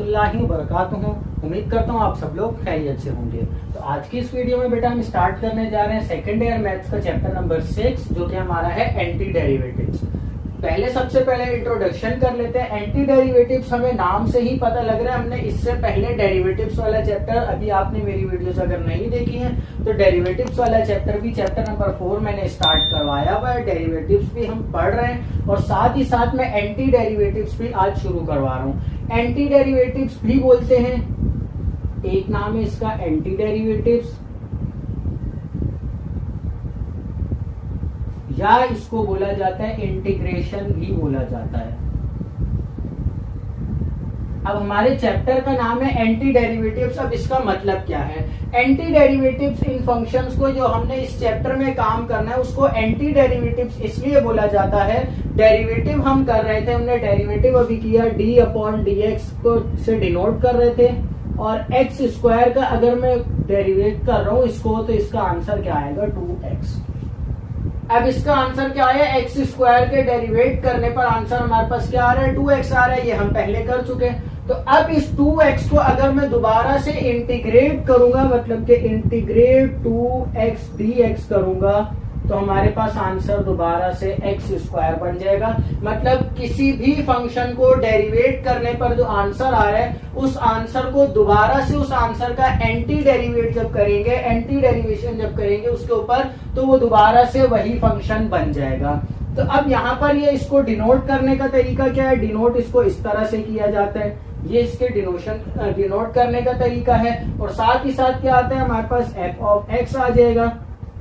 रहमतुल्लाहि व बरकातुहू। उम्मीद करता हूँ आप सब लोग खैरियत से होंगे। तो आज की इस वीडियो में बेटा हम स्टार्ट करने जा रहे हैं सेकंड ईयर मैथ्स का चैप्टर नंबर 6 जो कि हमारा है एंटी डेरिवेटिव्स। सबसे पहले इंट्रोडक्शन कर लेते हैं। एंटी डेरिवेटिव्स हमें नाम से ही पता लग रहा है, हमने इससे पहले डेरिवेटिव्स वाला चैप्टर, अभी आपने मेरी वीडियोस अगर नहीं देखी हैं तो डेरिवेटिव्स वाला चैप्टर भी चैप्टर नंबर 4 मैंने स्टार्ट करवाया हुआ है। डेरिवेटिव्स भी हम पढ़ रहे हैं और साथ ही साथ में एंटी डेरिवेटिव्स भी आज शुरू करवा रहा हूँ। एंटी डेरिवेटिव्स भी बोलते हैं, एक नाम है इसका एंटी डेरिवेटिव्स, या इसको बोला जाता है इंटीग्रेशन भी बोला जाता है। अब हमारे चैप्टर का नाम है एंटी डेरिवेटिव्स। अब इसका मतलब क्या है? एंटी डेरिवेटिव्स इन फंक्शंस को जो हमने इस चैप्टर में काम करना है उसको एंटी डेरिवेटिव्स इसलिए बोला जाता है। डेरिवेटिव हम कर रहे थे, हमने डेरिवेटिव अभी किया d/dx को से डिनोट कर रहे थे, और एक्स स्क्वायर का अगर मैं डेरिवेट कर रहा हूं इसको तो इसका आंसर क्या आएगा? 2x। अब इसका आंसर क्या है? एक्स स्क्वायर के डेरिवेट करने पर आंसर हमारे पास क्या आ रहा है? 2x आ रहा है। ये हम पहले कर चुके हैं। तो अब इस 2x को अगर मैं दोबारा से इंटीग्रेट करूंगा, मतलब कि इंटीग्रेट 2x dx करूंगा, तो हमारे पास आंसर दोबारा से एक्स स्क्वायर बन जाएगा। मतलब किसी भी फंक्शन को डेरिवेट करने पर जो आंसर आ रहा है उस आंसर को दोबारा से उस आंसर का एंटी डेरिवेट जब करेंगे, एंटी डेरिवेशन जब करेंगे उसके ऊपर, तो वो दोबारा से वही फंक्शन बन जाएगा। तो अब यहाँ पर ये इसको डिनोट करने का तरीका क्या है? डिनोट इसको इस तरह से किया जाता है, ये इसके डिनोट करने का तरीका है। और साथ ही साथ क्या आता है हमारे पास? एफ ऑफ एक्स आ जाएगा,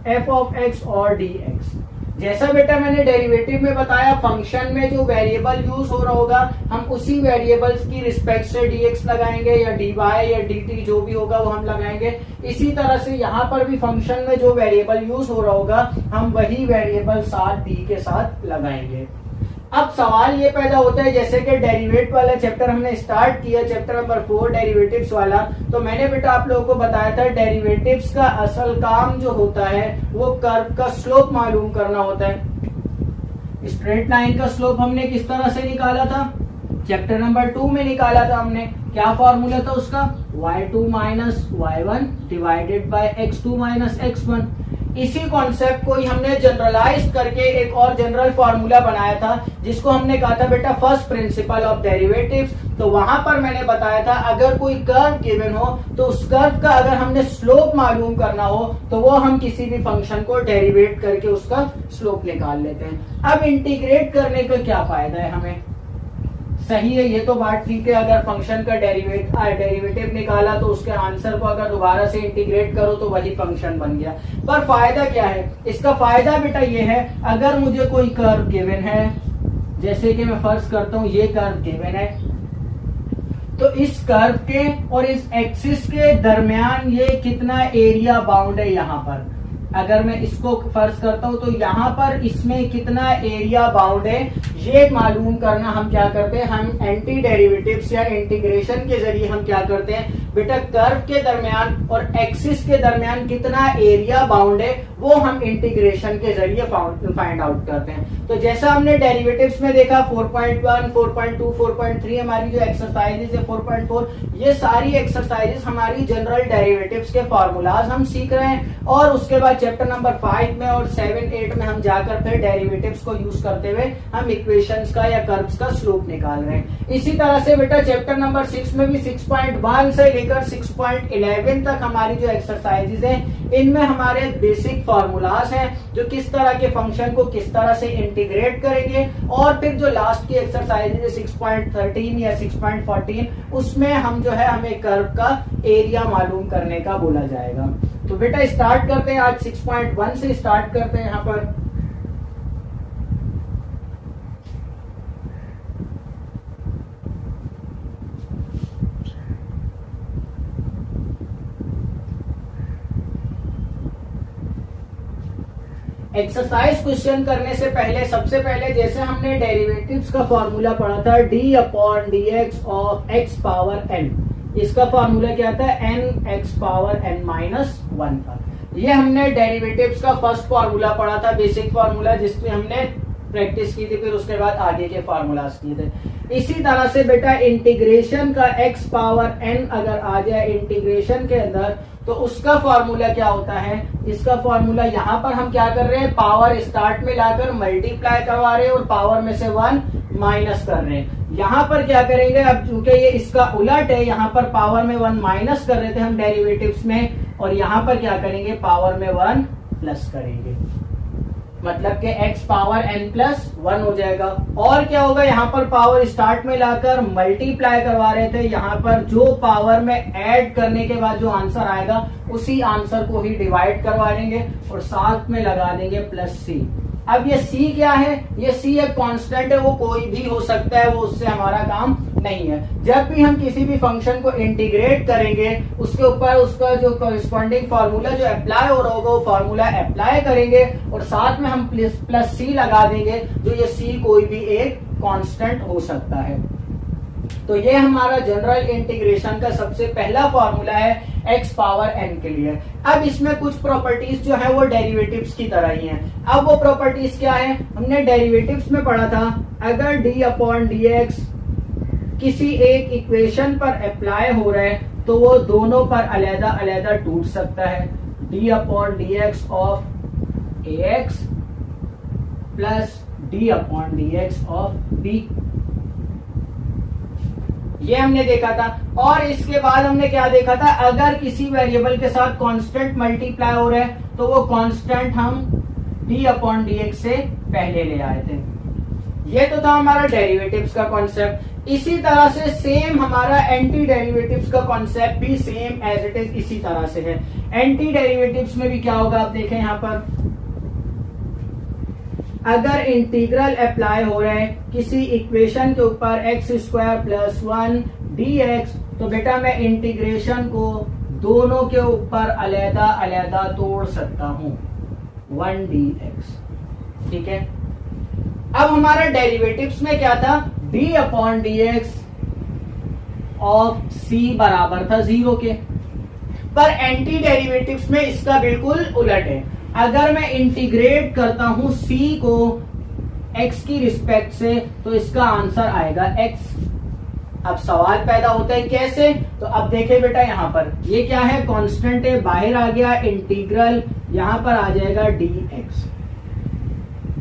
एफ ऑफ एक्स और dx। जैसा बेटा मैंने डेरिवेटिव में बताया, फंक्शन में जो वेरिएबल यूज हो रहा होगा हम उसी वेरिएबल्स की रिस्पेक्ट से dx लगाएंगे, या dy या dt जो भी होगा वो हम लगाएंगे। इसी तरह से यहाँ पर भी फंक्शन में जो वेरिएबल यूज हो रहा होगा हम वही वेरिएबल साथ d के साथ लगाएंगे। अब सवाल ये पैदा होता है, जैसे कि डेरिवेट वाला चैप्टर हमने स्टार्ट किया, चैप्टर नंबर 4 डेरिवेटिव्स वाला, तो मैंने बेटा आप लोगों को बताया था डेरिवेटिव्स का असल काम जो होता है वो कर्व का स्लोप मालूम करना होता है। स्ट्रेट लाइन का स्लोप हमने किस तरह से निकाला था? चैप्टर नंबर 2 में निकाला था हमने। क्या फॉर्मूला था उसका? y2 minus y1 divided by x2 minus x1। इसी कॉन्सेप्ट को ही हमने जनरलाइज करके एक और जनरल फॉर्मूला बनाया था जिसको हमने कहा था बेटा फर्स्ट प्रिंसिपल ऑफ डेरिवेटिव्स। तो वहां पर मैंने बताया था अगर कोई कर्व गिवन हो तो उस कर्व का अगर हमने स्लोप मालूम करना हो तो वो हम किसी भी फंक्शन को डेरिवेट करके उसका स्लोप निकाल लेते हैं। अब इंटीग्रेट करने का क्या फायदा है हमें? सही है, ये तो बात ठीक है। अगर फंक्शन का डेरिवेटिव निकाला तो उसके आंसर को अगर दोबारा से इंटीग्रेट करो तो वही फंक्शन बन गया। पर फायदा क्या है इसका? फायदा बेटा ये है, अगर मुझे कोई कर्व गिवन है, जैसे कि मैं फर्ज करता हूं ये कर्व गिवन है, तो इस कर्व के और इस एक्सिस के दरमियान ये कितना एरिया बाउंड है यहाँ पर। अगर मैं इसको फर्ज करता हूं तो यहाँ पर इसमें कितना एरिया बाउंड है ये मालूम करना हम क्या करते हैं? हम एंटी डेरिवेटिव्स या इंटीग्रेशन के जरिए हम क्या करते हैं बेटा? कर्व के दरमियान और एक्सिस के दरमियान कितना एरिया बाउंड है वो हम इंटीग्रेशन के जरिए फाइंड आउट करते हैं। तो जैसा हमने डेरिवेटिव्स में देखा 4.1, 4.2, 4.3 हमारी जो एक्सरसाइजेज है 4.4, ये सारी एक्सरसाइजेज हमारी जनरल डेरिवेटिव्स के फॉर्मूलाज हम सीख रहे हैं। और उसके बाद चैप्टर नंबर 5 में और 7, 8 में हम जाकर फिर डेरिवेटिव्स को यूज करते हुए हम इक्वेशंस का या कर्व्स का स्लोप निकाल रहे हैं। इसी तरह से बेटा चैप्टर नंबर 6 में भी 6.1 से लेकर 6.11 तक हमारी जो एक्सरसाइजेज हैं इनमें हमारे बेसिक फॉर्मूलाज हैं जो किस तरह के फंक्शन को किस तरह से इंटीग्रेट करेंगे। और फिर जो लास्ट की एक्सरसाइजेज है 6.13 या 6.14 उसमें हम जो है हमें कर्व का एरिया मालूम करने का बोला जाएगा। तो बेटा स्टार्ट करते हैं, आज 6.1 से स्टार्ट करते हैं। यहाँ पर एक्सरसाइज क्वेश्चन करने से पहले सबसे पहले जैसे हमने डेरिवेटिव्स का फॉर्मूला पढ़ा था d/dx of x power n, इसका फॉर्मूला क्या था? n x power n minus 1 था। ये हमने डेरिवेटिव्स का फर्स्ट फॉर्मूला पढ़ा था, बेसिक फॉर्मूला जिसमें हमने प्रैक्टिस की थी, फिर उसके बाद आगे के फॉर्मूलाज किए थे। इसी तरह से बेटा इंटीग्रेशन का x पावर n अगर आ जाए इंटीग्रेशन के अंदर, तो उसका फॉर्मूला क्या होता है, इसका फॉर्मूला यहाँ पर हम क्या कर रहे हैं, पावर स्टार्ट में लाकर मल्टीप्लाई करवा रहे हैं और पावर में से 1 माइनस कर रहे हैं। यहाँ पर क्या करेंगे, अब चूंकि ये इसका उलट है, यहाँ पर पावर में 1 माइनस कर रहे थे हम डेरिवेटिव्स में, और यहाँ पर क्या करेंगे, पावर में 1 प्लस करेंगे, मतलब कि x पावर n प्लस 1 हो जाएगा। और क्या होगा, यहाँ पर पावर स्टार्ट में लाकर मल्टीप्लाई करवा रहे थे, यहाँ पर जो पावर में ऐड करने के बाद जो आंसर आएगा उसी आंसर को ही डिवाइड करवा देंगे और साथ में लगा देंगे प्लस c। अब ये c क्या है, ये c एक कांस्टेंट है, वो कोई भी हो सकता है, वो उससे हमारा काम नहीं है। जब भी हम किसी भी फंक्शन को इंटीग्रेट करेंगे उसके ऊपर उसका जो कॉरेस्पॉन्डिंग फार्मूला जो अप्लाई हो रहा होगा वो फार्मूला अप्लाई करेंगे और साथ में हम प्लस सी लगा देंगे, जो ये सी कोई भी एक कांस्टेंट हो सकता है। तो ये हमारा जनरल इंटीग्रेशन का सबसे पहला फार्मूला है x पावर n के लिए। अब इसमें कुछ प्रॉपर्टीज जो है वो डेरिवेटिव्स की तरह ही हैं। अब वो प्रॉपर्टीज क्या है, हमने डेरिवेटिव्स में पढ़ा था, अगर d अपॉन डी एक्स किसी एक इक्वेशन पर अप्लाई हो रहा है तो वो दोनों पर अलग अलग टूट सकता है। d upon D x of A x plus d upon D x of b, ये हमने देखा था। और इसके बाद हमने क्या देखा था, अगर किसी वेरिएबल के साथ कांस्टेंट मल्टीप्लाई हो रहा है तो वो कांस्टेंट हम d अपॉन डी एक्स से पहले ले आए थे। ये तो था हमारा डेरिवेटिव्स का कॉन्सेप्ट। इसी तरह से सेम हमारा एंटी डेरिवेटिव्स का कॉन्सेप्ट भी सेम एज इट इज इसी तरह से है। एंटी डेरिवेटिव्स में भी क्या होगा, आप देखें यहाँ पर, अगर इंटीग्रल अप्लाई हो रहा है किसी इक्वेशन के ऊपर x square plus 1 D x, तो बेटा मैं इंटीग्रेशन को दोनों के ऊपर अलहदा अलहदा तोड़ सकता हूं, 1 डी एक्स, ठीक है। अब हमारा डेरिवेटिव्स में क्या था, d upon D x of c बराबर था 0 के, पर एंटी डेरिवेटिव्स में इसका बिल्कुल उलट है। अगर मैं इंटीग्रेट करता हूं c को x की रिस्पेक्ट से तो इसका आंसर आएगा x। अब सवाल पैदा होता है कैसे, तो अब देखें बेटा, यहाँ पर ये क्या है, कांस्टेंट है, बाहर आ गया इंटीग्रल, यहाँ पर आ जाएगा dx।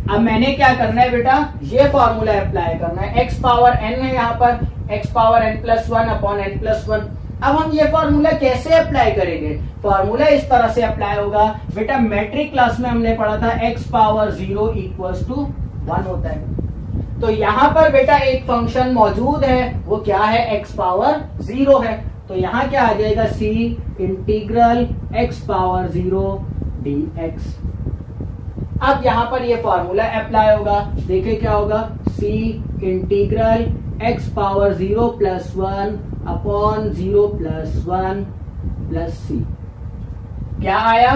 अब मैंने क्या करना है बेटा, ये फॉर्मूला अप्लाई करना है, x पावर n है यहाँ पर, x power n plus 1 upon n plus 1। अब हम ये फॉर्मूला कैसे अप्लाई करेंगे, फॉर्मूला इस तरह से अप्लाई होगा बेटा, मैट्रिक क्लास में हमने पढ़ा था x पावर 0 इक्वल्स टू 1 होता है। तो यहाँ पर बेटा एक फंक्शन मौजूद है, वो क्या है, x पावर 0 है, तो यहाँ क्या आ जाएगा, c integral x power 0 dx। अब यहाँ पर ये फॉर्मूला अप्लाई होगा, देखिए क्या होगा, c integral x power 0 plus 1 upon 0 plus 1 plus c। क्या आया,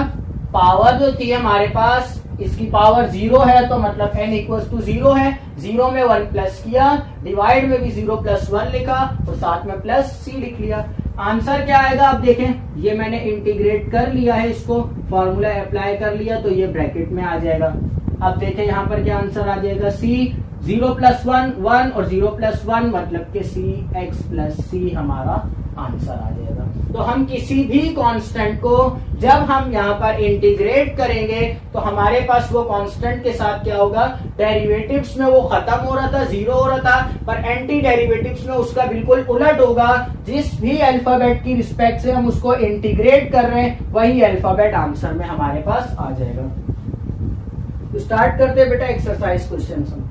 पावर जो थी हमारे पास इसकी पावर 0 है, तो मतलब n इक्वल्स टू 0 है, 0 में 1 प्लस किया, डिवाइड में भी 0 प्लस 1 लिखा और साथ में प्लस c लिख लिया। आंसर क्या आएगा, आप देखें, ये मैंने इंटीग्रेट कर लिया है, इसको फॉर्मूला अप्लाई कर लिया, तो ये ब्रैकेट में आ जाएगा। अब देखें यहाँ पर क्या आंसर आ जाएगा, c 0 प्लस 1 1 और 0 प्लस 1 मतलब के c x प्लस c हमारा आंसर आ जाएगा। तो हम किसी भी कांस्टेंट को जब हम यहाँ पर इंटीग्रेट करेंगे तो हमारे पास वो कांस्टेंट के साथ क्या होगा, डेरिवेटिव्स में वो खत्म हो रहा था, 0 हो रहा था, पर एंटी डेरिवेटिव्स में उसका बिल्कुल उलट होगा। जिस भी अल्फाबेट की रिस्पेक्ट से हम उसको इंटीग्रेट कर रहे हैं वही अल्फाबेट आंसर में हमारे पास आ जाएगा। तो स्टार्ट करते हैं बेटा एक्सरसाइज क्वेश्चन हम।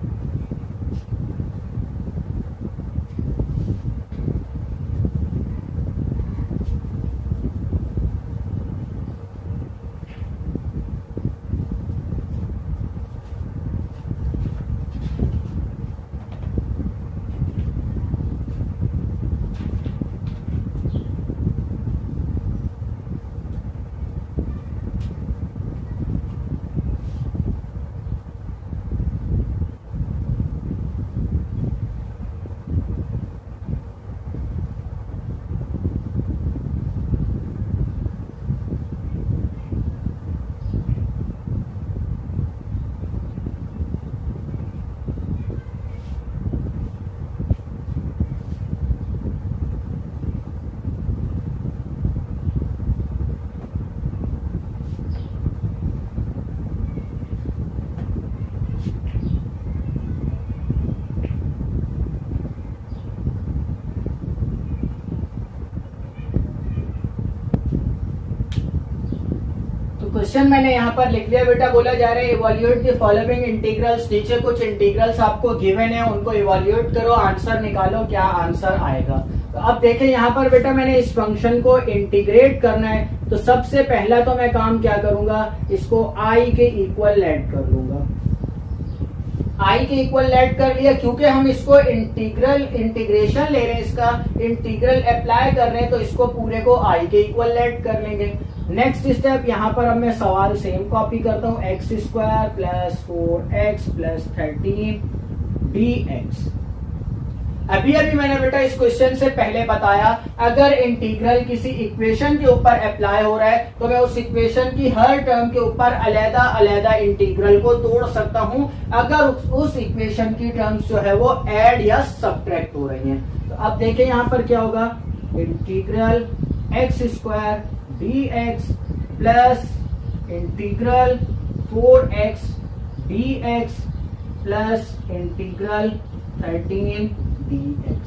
क्वेश्चन मैंने यहाँ पर लिख लिया बेटा, बोला जा रहा है इवैल्यूएट द फॉलोइंग इंटीग्रल्स। नीचे कुछ इंटीग्रल्स आपको गिवन है, उनको इवैल्यूएट करो, आंसर निकालो, क्या आंसर आएगा। तो अब देखें यहाँ पर बेटा मैंने इस फंक्शन को इंटीग्रेट करना है, तो सबसे पहला तो मैं काम क्या करूंगा, इसको आई के इक्वल लेट कर लूंगा। आई के इक्वल लेट कर लिया, क्योंकि हम इसको इंटीग्रेशन ले रहे हैं, इसका इंटीग्रल अप्लाई कर रहे हैं, तो इसको पूरे को आई के इक्वल लेट कर लेंगे। नेक्स्ट स्टेप यहाँ पर अब मैं सवाल सेम कॉपी करता हूँ, x square plus 4x plus 13 dx। अभी मैंने बेटा इस क्वेश्चन से पहले बताया, अगर इंटीग्रल किसी इक्वेशन के ऊपर अप्लाई हो रहा है तो मैं उस इक्वेशन की हर टर्म के ऊपर अलग अलग इंटीग्रल को तोड़ सकता हूं, अगर उस इक्वेशन की टर्म्स जो है वो ऐड या सब्ट्रैक्ट हो रही हैं। तो अब देखें यहाँ पर क्या होगा, integral x square dx plus integral 4x dx plus integral 13 dx।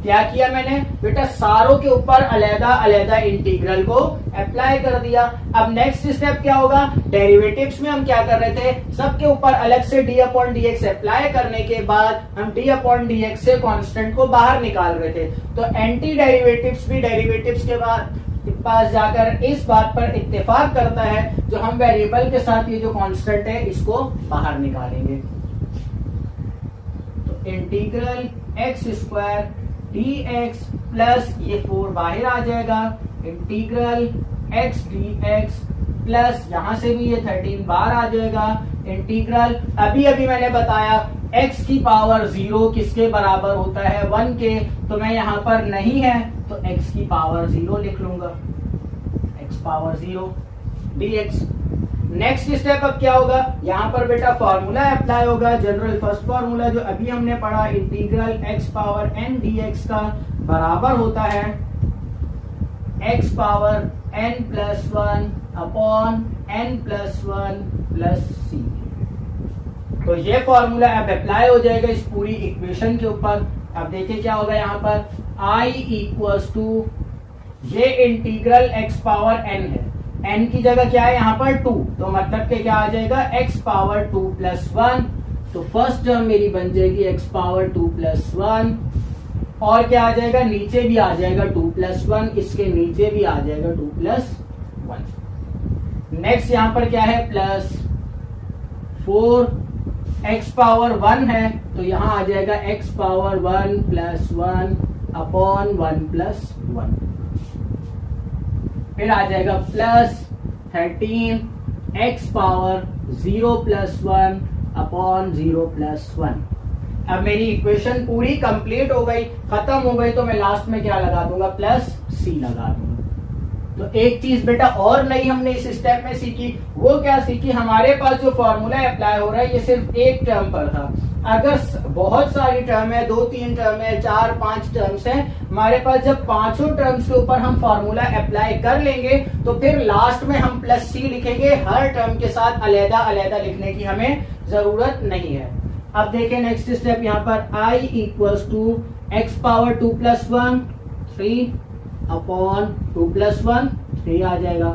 क्या किया मैंने बेटा, सारों के ऊपर अलग इंटीग्रल को अप्लाई कर दिया। अब नेक्स्ट स्टेप क्या होगा, डेरिवेटिव्स में हम क्या कर रहे थे, सबके ऊपर अलग से d अपॉन dx अप्लाई करने के बाद हम d अपॉन dx से कांस्टेंट को बाहर निकाल रहे थे। तो एंटी डेरिवेटिव्स भी डेरिवेटिव्स के बाद पास जाकर इस बात पर इत्तेफाक करता है, जो हम वेरिएबल के साथ ये जो कांस्टेंट है इसको बाहर निकालेंगे। तो integral x square dx plus ये 4 बाहर आ जाएगा, इंटीग्रल x dx प्लस यहां से भी ये 13 बाहर आ जाएगा, इंटीग्रल अभी मैंने बताया x की पावर 0 किसके बराबर होता है, 1 के। तो मैं यहाँ पर नहीं है तो x की पावर 0 लिख लूंगा, x power 0 dx। Next step अब क्या होगा, यहाँ पर बेटा फॉर्मूला अप्लाई होगा, जनरल फर्स्ट फॉर्मूला जो अभी हमने पढ़ा, integral x power n dx का बराबर होता है x power n plus 1 upon n plus 1 plus c। तो ये फॉर्मूला अब अप्लाई हो जाएगा इस पूरी इक्वेशन के ऊपर। अब देखिए क्या होगा, यहाँ पर I इक्वल्स टू, ये इंटीग्रल x पावर n है, n की जगह क्या है यहाँ पर 2, तो मतलब के क्या आ जाएगा x पावर 2 प्लस 1। तो फर्स्ट टर्म मेरी बन जाएगी x पावर 2 प्लस 1, और क्या आ जाएगा, नीचे भी आ जाएगा 2 प्लस 1, इसके नीचे भी आ जाएगा 2 प्लस 1। नेक्स्ट यहाँ पर क्या है, प्लस 4, x पावर 1 है तो यहाँ आ जाएगा x power 1 plus 1 upon 1 plus 1, फिर आ जाएगा plus 13 x power 0 plus 1 upon 0 plus 1। अब मेरी इक्वेशन पूरी कंप्लीट हो गई, खत्म हो गई, तो मैं लास्ट में क्या लगा दूंगा, प्लस c लगा दूंगा। तो एक चीज बेटा और नई हमने इस स्टेप में सीखी, वो क्या सीखी, हमारे पास जो फॉर्मूला अप्लाई हो रहा है ये सिर्फ एक टर्म पर था। अगर बहुत सारी टर्म है, 2-3 टर्म है, 4-5 टर्म्स हैं, हमारे पास जब पांचों टर्म्स के ऊपर हम फॉर्मूला अप्लाई कर लेंगे तो फिर लास्ट में हम प्लस c लिखेंगे, हर टर्म के साथ अलग लिखने की हमें जरूरत नहीं है। अब देखें नेक्स्ट स्टेप, यहाँ पर I equals to x power 2 plus 1 3 upon 2 plus 1 3 आ जाएगा,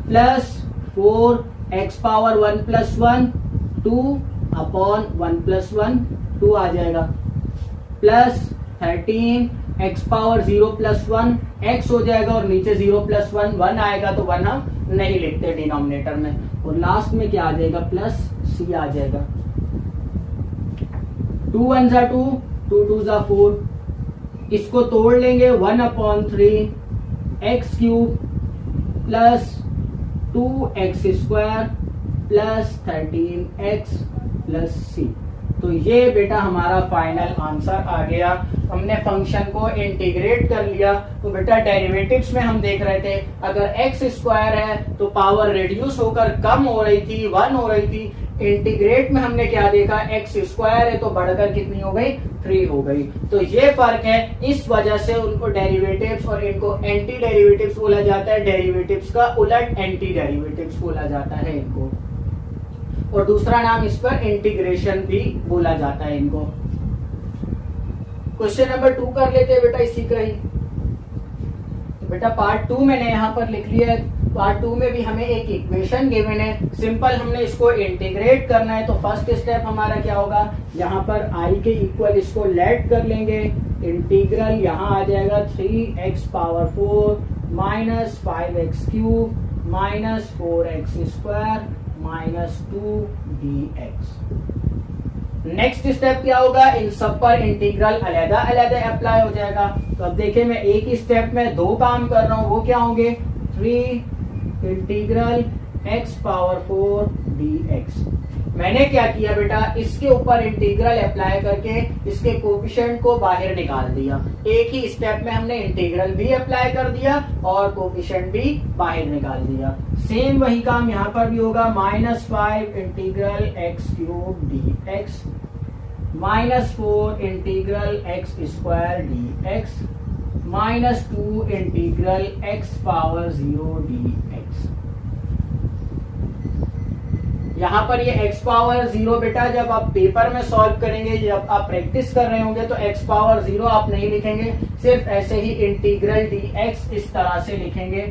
plus 4 x power 1 plus 1 2 upon 1 plus 1 2 आ जाएगा, plus 13 x power 0 plus 1 x हो जाएगा, और नीचे 0 प्लस 1 1 आएगा, तो 1 हम नहीं लिखते डिनोमिनेटर में, और लास्ट में क्या आ जाएगा, प्लस c आ जाएगा। 2 1 जा 2, 2 2 जा 4, इसको तोड़ लेंगे, 1 upon 3 x cube plus 2x square plus 13x plus c। तो ये बेटा हमारा फाइनल आंसर आ गया। हमने फंक्शन को इंटीग्रेट कर लिया। तो बेटा डेरिवेटिव्स में हम देख रहे थे, अगर एक्स स्क्वायर है तो पावर रिड्यूस होकर कम हो रही थी, 1 हो रही थी। इंटीग्रेट में हमने क्या देखा, एक्स स्क्वायर है तो बढ़कर कितनी हो गई, 3 हो गई। तो ये फर्क है, इस वजह से उनको डेरिवेटिव्स और इनको एंटी डेरिवेटिव्स बोला जाता है। डेरिवेटिव्स का उलट एंटी डेरिवेटिव्स बोला जाता है इनको, और दूसरा नाम इस पर इंटीग्रेशन भी बोला जाता है इनको। क्वेश्चन नंबर 2 कर लेते हैं बेटा इसी का ही। तो बेटा पार्ट 2 मैंने यहाँ पर लिख लिया है। पार्ट 2 में भी हमें एक इक्वेशन गिवन है, सिंपल हमने इसको इंटीग्रेट करना है। तो फर्स्ट स्टेप हमारा क्या होगा, यहाँ पर i के इक्वल इसको लेट कर लेंगे, इंटीग्रल यहाँ आ जाएगा 3x power 4 minus 5x cube minus 4x square minus 2 dx। Next step क्या होगा, इन सब पर इंटीग्रल अलग अलग अप्लाई हो जाएगा। तो अब देखिए मैं एक ही स्टेप में दो काम कर रहा हूं, वो क्या होंगे, 3 इंटीग्रल x पावर 4 dx। मैंने क्या किया बेटा, इसके ऊपर इंटीग्रल अप्लाई करके इसके कोफिशिएंट को बाहर निकाल दिया। एक ही स्टेप में हमने इंटीग्रल भी अप्लाई कर दिया और कोफिशिएंट भी बाहर निकाल दिया। सेम वही काम यहाँ पर भी होगा, -5 integral x cube dx -4 integral x square dx -2 integral x power 0 dx। यहाँ पर ये x पावर 0 बेटा जब आप पेपर में सॉल्व करेंगे, जब आप प्रैक्टिस कर रहे होंगे तो x पावर 0 आप नहीं लिखेंगे, सिर्फ ऐसे ही इंटीग्रल dx इस तरह से लिखेंगे।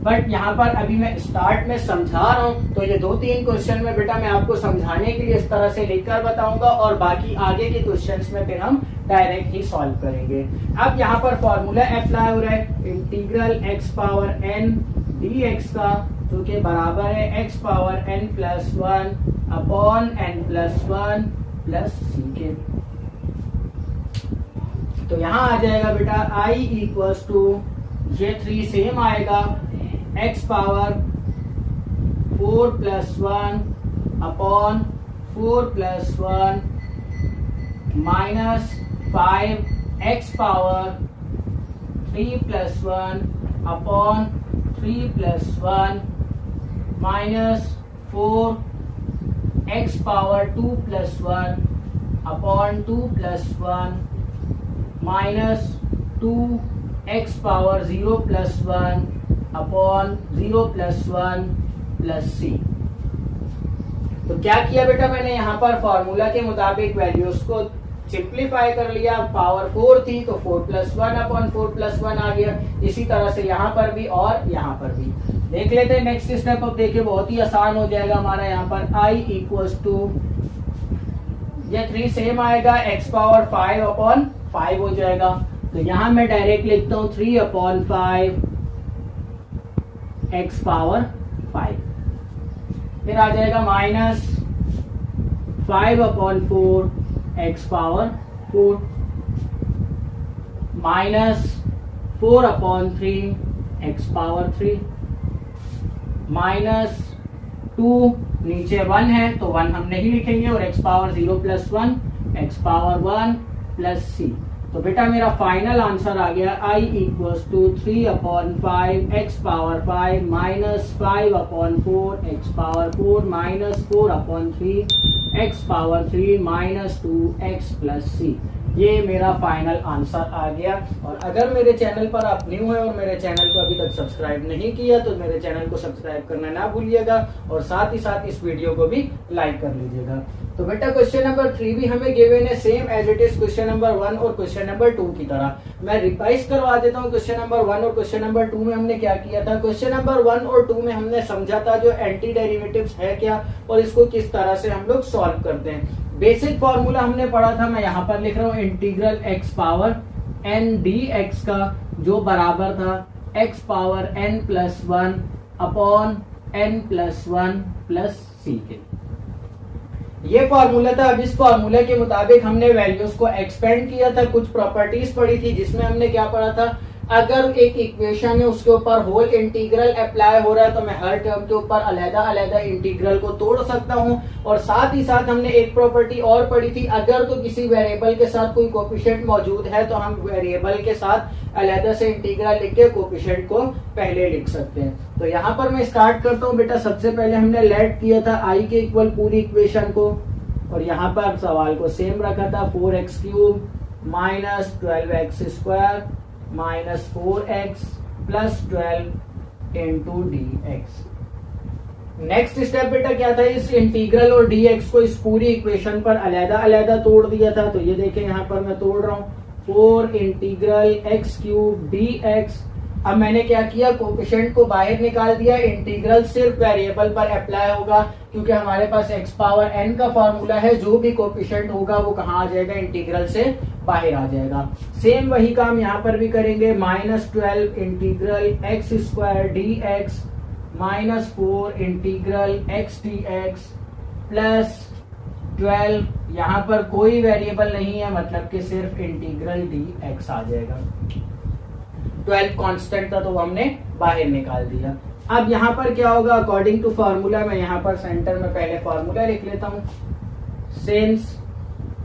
बट यहाँ पर अभी मैं स्टार्ट में समझा रहा हूँ, तो ये 2-3 क्वेश्चन में बेटा मैं आपको समझाने के लिए इस तरह से लिखकर बताऊंगा और बाकी आगे के क्वेश्चंस में फिर हम डायरेक्ट ही सॉल्व करेंगे। अब यहाँ पर फॉर्मूला अप्लाई हो रहा है, integral x power n dx का, जो कि बराबर है x power n plus 1 upon n plus 1 plus c के। तो यहाँ आ जाएगा बेटा i इक्वल्स टू, ये 3 सेम आएगा, x power 4 plus 1 upon 4 plus 1 minus 5 x power 3 plus 1 upon 3 plus 1 minus 4 x power 2 plus 1 upon 2 plus 1 minus 2 x power 0 plus 1 upon 0 plus 1 plus c। तो क्या किया बेटा, मैंने यहाँ पर फॉर्मूला के मुताबिक वैल्यूज को सिंप्लीफाई कर लिया। पावर 4 थी तो 4 प्लस 1 अपॉन 4 प्लस 1 आ गया। इसी तरह से यहाँ पर भी और यहाँ पर भी देख लेते हैं नेक्स्ट स्टेप। अब देखिए बहुत ही आसान हो जाएगा हमारा। यहाँ पर i इक्वल्स टू, ये 3 सेम आएगा, x पावर 5 अपॉन 5 हो जाएगा। तो यहाँ मैं डायरेक्ट लिखता हूँ 3 अपॉन 5 x पावर 5, फिर आ जाएगा minus 5 upon 4 x power 4 minus 4 upon 3 x power 3 minus 2, नीचे 1 है तो 1 हम नहीं लिखेंगे, और x power 0 plus 1 x power 1 plus c। तो बेटा मेरा फाइनल आंसर आ गया i equals to 3 upon 5 x power 5 minus 5 upon 4 x power 4 minus 4 upon 3 x power 3 minus 2 x plus c। ये मेरा फाइनल आंसर आ गया। और अगर मेरे चैनल पर आप न्यू है और मेरे चैनल को अभी तक सब्सक्राइब नहीं किया तो मेरे चैनल को सब्सक्राइब करना ना भूलिएगा, और साथ ही साथ इस वीडियो को भी लाइक कर लीजिएगा। तो बेटा क्वेश्चन नंबर 3 भी हमें गिवन है, same as it is question number 1 और क्वेश्चन नंबर 2 की तरह। मैं रिवाइज करवा देता हूँ। क्वेश्चन नंबर 1 और क्वेश्चन नंबर 2 में हमने क्या किया था। क्वेश्चन नंबर 1 और 2 में हमने समझा था जो एंटी डेरिवेटिव्स है क्या और इसको किस तरह से हम लोग सॉल्व करते हैं। बेसिक फॉर्मूला हमने पढ़ा था, मैं यहाँ पर लिख रहा हूँ, integral x power n dx का, जो बराबर था x power n plus 1 upon n plus 1 plus c के। ये फॉर्मूला था। अब इस फॉर्मूला के मुताबिक हमने वैल्यूज को एक्सपेंड किया था, कुछ प्रॉपर्टीज पढ़ी थी जिसमें हमने क्या पढ़ा था, अगर एक इक्वेशन है उसके ऊपर होल इंटीग्रल अप्लाई हो रहा है तो मैं हर टर्म के ऊपर अलग-अलग इंटीग्रल को तोड़ सकता हूं। और साथ ही साथ हमने एक प्रॉपर्टी और पढ़ी थी, अगर तो किसी वेरिएबल के साथ कोई कोफिशिएंट मौजूद है तो हम वेरिएबल के साथ अलग से इंटीग्रल लिख के कोफिशिएंट को पहले लिख सकते हैं। तो यहाँ पर मैं स्टार्ट करता हूँ बेटा। सबसे पहले हमने लेट किया था i के इक्वल पूरी इक्वेशन को, और यहाँ पर सवाल को सेम रखा था, 4x cube minus 12x square minus 4x plus 12 into dx। Next step बेटा क्या था, इस इंटीग्रल और dx को इस पूरी इक्वेशन पर अलग-अलग तोड़ दिया था। तो ये देखें यहाँ पर मैं तोड़ रहा हूँ, 4 इंटीग्रल x क्यूब dx अब मैंने क्या किया, कोफिशिएंट को बाहर निकाल दिया, इंटीग्रल सिर्फ वेरिएबल पर अप्लाई होगा क्योंकि हमारे पास x पावर n का फॉर्मूला है, जो भी कोफिशिएंट होगा वो कहाँ आ जाएगा, इंटीग्रल से बाहर आ जाएगा। सेम वही काम यहाँ पर भी करेंगे, -12 integral x square dx -4 integral x dx plus 12, यहाँ पर कोई वेरिएबल नहीं है मतलब कि सिर्फ इंटीग्रल dx आ जाएगा। 12 कांस्टेंट था तो वो हमने बाहर निकाल दिया। अब यहाँ पर क्या होगा, अकॉर्डिंग टू फॉर्मूला, मैं यहाँ पर सेंटर में पहले फॉर्मूला लिख लेता हूँ। Since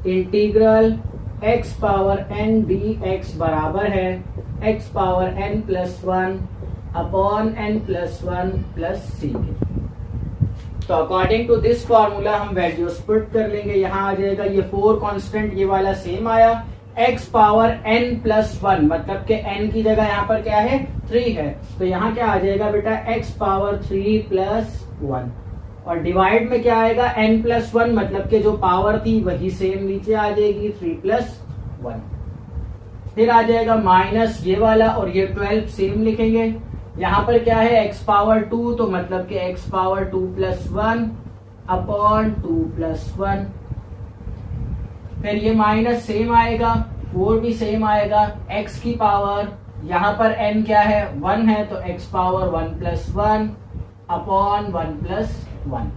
integral x power n dx बराबर है x power n plus 1 upon n plus 1 plus c। तो अकॉर्डिंग टू दिस फॉर्मूला हम वैल्यूज पुट कर लेंगे। यहाँ आ जाएगा ये 4 कांस्टेंट, ये वाला सेम आया, x पावर n प्लस 1 मतलब कि n की जगह यहाँ पर क्या है, 3 है, तो यहाँ क्या आ जाएगा बेटा, x पावर 3 प्लस 1, और डिवाइड में क्या आएगा, n प्लस 1 मतलब कि जो पावर थी वही सेम नीचे आ जाएगी, 3 प्लस 1। फिर आ जाएगा माइनस ये वाला और ये 12 सेम लिखेंगे। यहाँ पर क्या है, x पावर 2 तो मतलब कि x power 2 plus 1 upon 2 plus 1। फिर ये माइनस सेम आएगा, 4 भी सेम आएगा, x की पावर यहाँ पर n क्या है, 1 है, तो x power 1 plus 1 upon 1 plus 1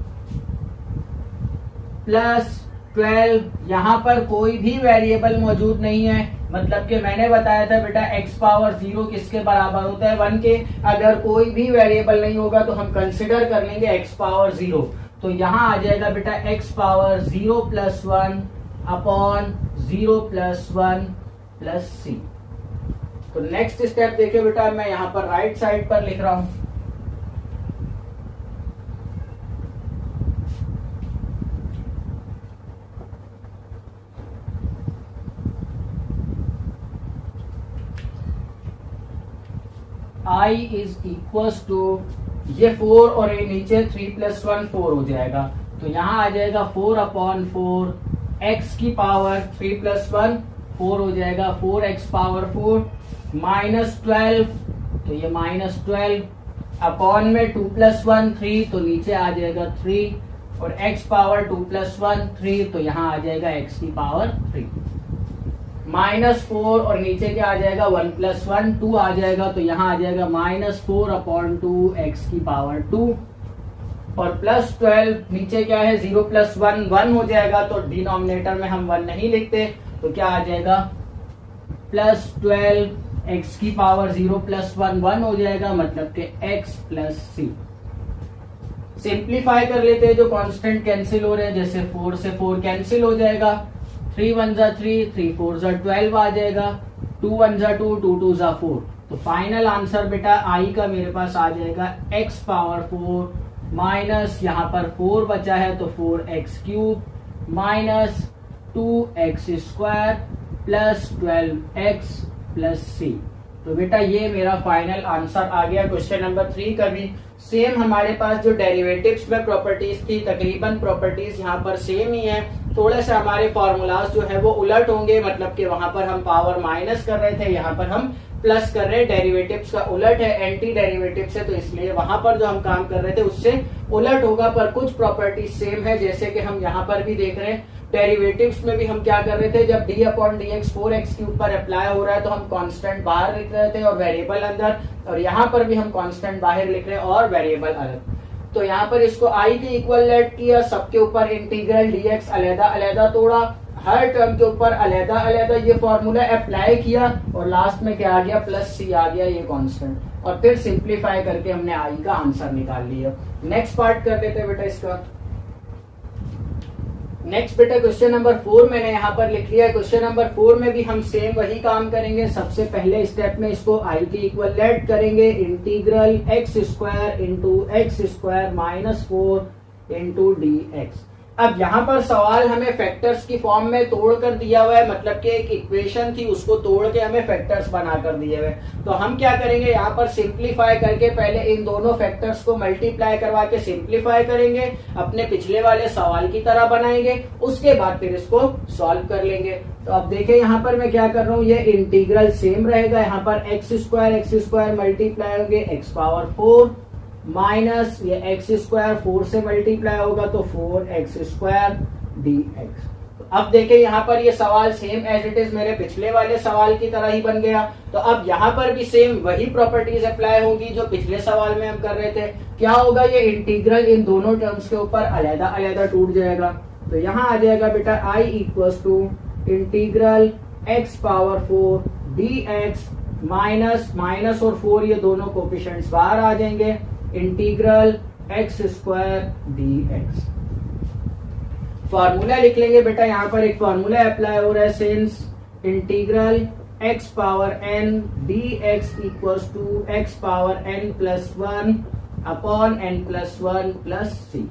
plus 12। यहाँ पर कोई भी वेरिएबल मौजूद नहीं है, मतलब कि मैंने बताया था बेटा x पावर 0 किसके बराबर होता है, 1 के। अगर कोई भी वेरिएबल नहीं होगा तो हम कंसिडर कर लेंगे x पावर 0, तो यहाँ आ जाएगा बेटा x power 0 plus 1 upon 0 plus 1 plus c। तो नेक्स्ट स्टेप देखिए बेटा, मैं यहाँ पर राइट साइड पर लिख रहा हूं, i इज इक्वल टू ये 4 और ये नीचे 3 प्लस 1 4 हो जाएगा, तो यहाँ आ जाएगा 4 अपॉन 4, x की पावर 3 प्लस 1 4 हो जाएगा, 4x पावर 4 माइनस 12, तो ये माइनस 12 अपॉन में 2 प्लस 1 3, तो नीचे आ जाएगा 3, और x पावर 2 प्लस 1 3, तो यहाँ आ जाएगा x की पावर 3 -4, और नीचे क्या आ जाएगा 1 प्लस 1 2 आ जाएगा, तो यहाँ आ जाएगा -4 अपॉन 2 x की पावर 2, और प्लस 12 नीचे क्या है 0 प्लस 1 1 हो जाएगा, तो डिनोमिनेटर में हम 1 नहीं लिखते, तो क्या आ जाएगा प्लस 12 x की पावर 0 प्लस 1 1 हो जाएगा, मतलब कि x प्लस c। सिंप्लीफाई कर लेते हैं, जो कांस्टेंट कैंसिल हो रहे हैं, जैसे 4 से 4 कैंसिल हो जाएगा, 3 1 जा 3, 3 4 जा 12 आ जाएगा, 2 1 जा 2, 2 2 जा 4। तो फाइनल आंसर बेटा i का मेरे पास आ जाएगा x पावर 4 माइनस यहाँ पर 4 बचा है तो 4x cube minus 2x square plus 12x plus c। तो बेटा ये मेरा फाइनल आंसर आ गया क्वेश्चन नंबर 3 का भी। सेम हमारे पास जो डेरिवेटिव्स में प्रॉपर्टीज थी, तकरीबन प्रॉपर्टीज यहाँ पर सेम ही है, थोड़ा सा हमारे फॉर्मूलाज जो है वो उलट होंगे, मतलब कि वहां पर हम पावर माइनस कर रहे थे, यहाँ पर हम प्लस कर रहे हैं। डेरिवेटिव्स का उलट है, एंटी डेरिवेटिव्स है, तो इसलिए वहां पर जो हम काम कर रहे थे उससे उलट होगा, पर कुछ प्रॉपर्टीज सेम है, जैसे कि हम यहाँ पर भी देख रहे हैं। डेरिवेटिव्स में भी हम क्या कर रहे थे, जब d अपॉन dx 4x के ऊपर अप्लाई हो रहा है तो हम कांस्टेंट बाहर लिख रहे थे और वेरिएबल अंदर, और यहाँ पर भी हम कांस्टेंट बाहर लिख रहे हैं और वेरिएबल अलग। तो यहाँ पर इसको i के इक्वल लेट किया, सबके ऊपर इंटीग्रल dx अलग अलग तोड़ा, हर टर्म के ऊपर अलग अलग ये फॉर्मूला अप्लाई किया, और लास्ट में क्या आ गया प्लस c आ गया ये कांस्टेंट, और फिर सिंप्लीफाई करके हमने i का आंसर निकाल लिया। नेक्स्ट पार्ट कर लेते हैं बेटा इसका। नेक्स्ट बेटा क्वेश्चन नंबर 4 मैंने यहाँ पर लिख लिया है। क्वेश्चन नंबर 4 में भी हम सेम वही काम करेंगे। सबसे पहले स्टेप में इसको i के इक्वल लेट करेंगे, integral x square into x square minus 4 into dx। अब यहाँ पर सवाल हमें फैक्टर्स की फॉर्म में तोड़ कर दिया हुआ है, मतलब कि एक इक्वेशन थी उसको तोड़ के हमें फैक्टर्स बना कर दिए हुए। तो हम क्या करेंगे, यहाँ पर सिंप्लीफाई करके पहले इन दोनों फैक्टर्स को मल्टीप्लाई करवा के सिंप्लीफाई करेंगे, अपने पिछले वाले सवाल की तरह बनाएंगे, उसके बाद फिर इसको सॉल्व कर लेंगे। तो अब देखें यहाँ पर मैं क्या कर रहा हूँ, ये इंटीग्रल सेम रहेगा। यहाँ पर एक्स स्क्वायर मल्टीप्लाई होंगे एक्स पावर 4 माइनस ये एक्स स्क्वायर 4 से मल्टीप्लाई होगा तो 4x² dx। तो अब देखें यहाँ पर ये सवाल सेम एज इट इज मेरे पिछले वाले सवाल की तरह ही बन गया। तो अब यहाँ पर भी सेम वही प्रॉपर्टीज अप्लाई होगी जो पिछले सवाल में हम कर रहे थे। क्या होगा, ये इंटीग्रल इन दोनों टर्म्स के ऊपर अलग अलग टूट जाएगा। तो यहाँ आ जाएगा बेटा I equals to integral x power 4 dx minus minus और 4 ये दोनों कोफिशिएंट्स बाहर आ जाएंगे, इंटीग्रल x² dx। फॉर्मूला लिख लेंगे बेटा, यहाँ पर एक फॉर्मूला अप्लाई हो रहा है, since integral x power n dx equals to x power n plus 1 upon n plus 1 plus c।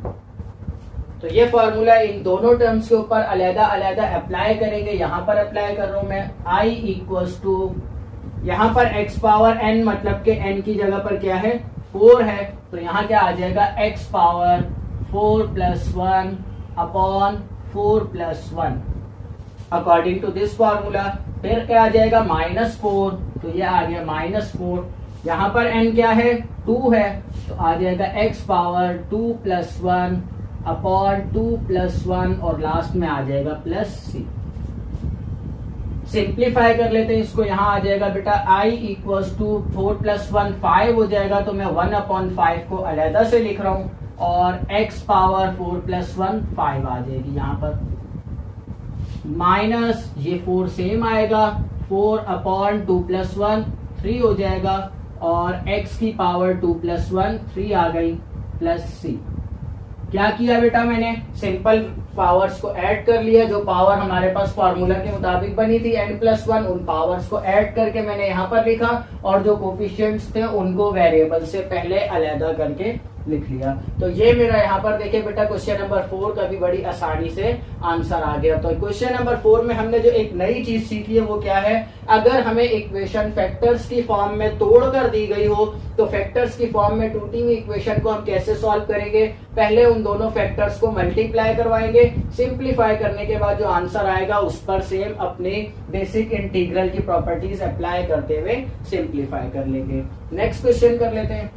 तो ये फॉर्मूला इन दोनों टर्म्स के ऊपर अलग अलग अप्लाई करेंगे। यहाँ पर अप्लाई कर रहा हूं मैं I इक्वल्स टू, यहाँ पर x पावर n मतलब के n की जगह पर क्या है 4 है, तो यहाँ क्या आ जाएगा x power 4 plus 1 upon 4 plus 1 according to this formula. फिर क्या आ जाएगा -4, तो ये आ गया -4। यहाँ पर n क्या है 2 है, तो आ जाएगा x power 2 plus 1 upon 2 plus 1 और लास्ट में आ जाएगा प्लस c। सिंप्लीफाई कर लेते हैं इसको, यहाँ आ जाएगा बेटा I इक्वल्स टू 4 प्लस 1 5 हो जाएगा, तो मैं 1 अपॉन 5 को अलहदा से लिख रहा हूं और x पावर 4 प्लस 1 5 आ जाएगी यहाँ पर, माइनस ये 4 सेम आएगा, 4 अपॉन 2 प्लस 1 3 हो जाएगा और x की पावर 2 प्लस 1 3 आ गई प्लस c। क्या किया बेटा, मैंने सिंपल पावर्स को ऐड कर लिया, जो पावर हमारे पास फॉर्मूला के मुताबिक बनी थी n+1, उन पावर्स को ऐड करके मैंने यहाँ पर लिखा और जो कोफिशिएंट्स थे उनको वेरिएबल से पहले अलहदा करके लिख लिया। तो ये मेरा यहाँ पर देखिए बेटा क्वेश्चन नंबर 4 का भी बड़ी आसानी से आंसर आ गया। तो क्वेश्चन नंबर 4 में हमने जो एक नई चीज सीखी है वो क्या है, अगर हमें इक्वेशन फैक्टर्स की फॉर्म में तोड़ कर दी गई हो तो फैक्टर्स की फॉर्म में टूटी हुई इक्वेशन को हम कैसे सॉल्व करेंगे। पहले उन दोनों फैक्टर्स को मल्टीप्लाई करवाएंगे, सिंप्लीफाई करने के बाद जो आंसर आएगा उस पर सेम अपने बेसिक इंटीग्रल की प्रॉपर्टीज अप्लाई करते हुए सिंप्लीफाई कर लेंगे। नेक्स्ट क्वेश्चन कर लेते हैं।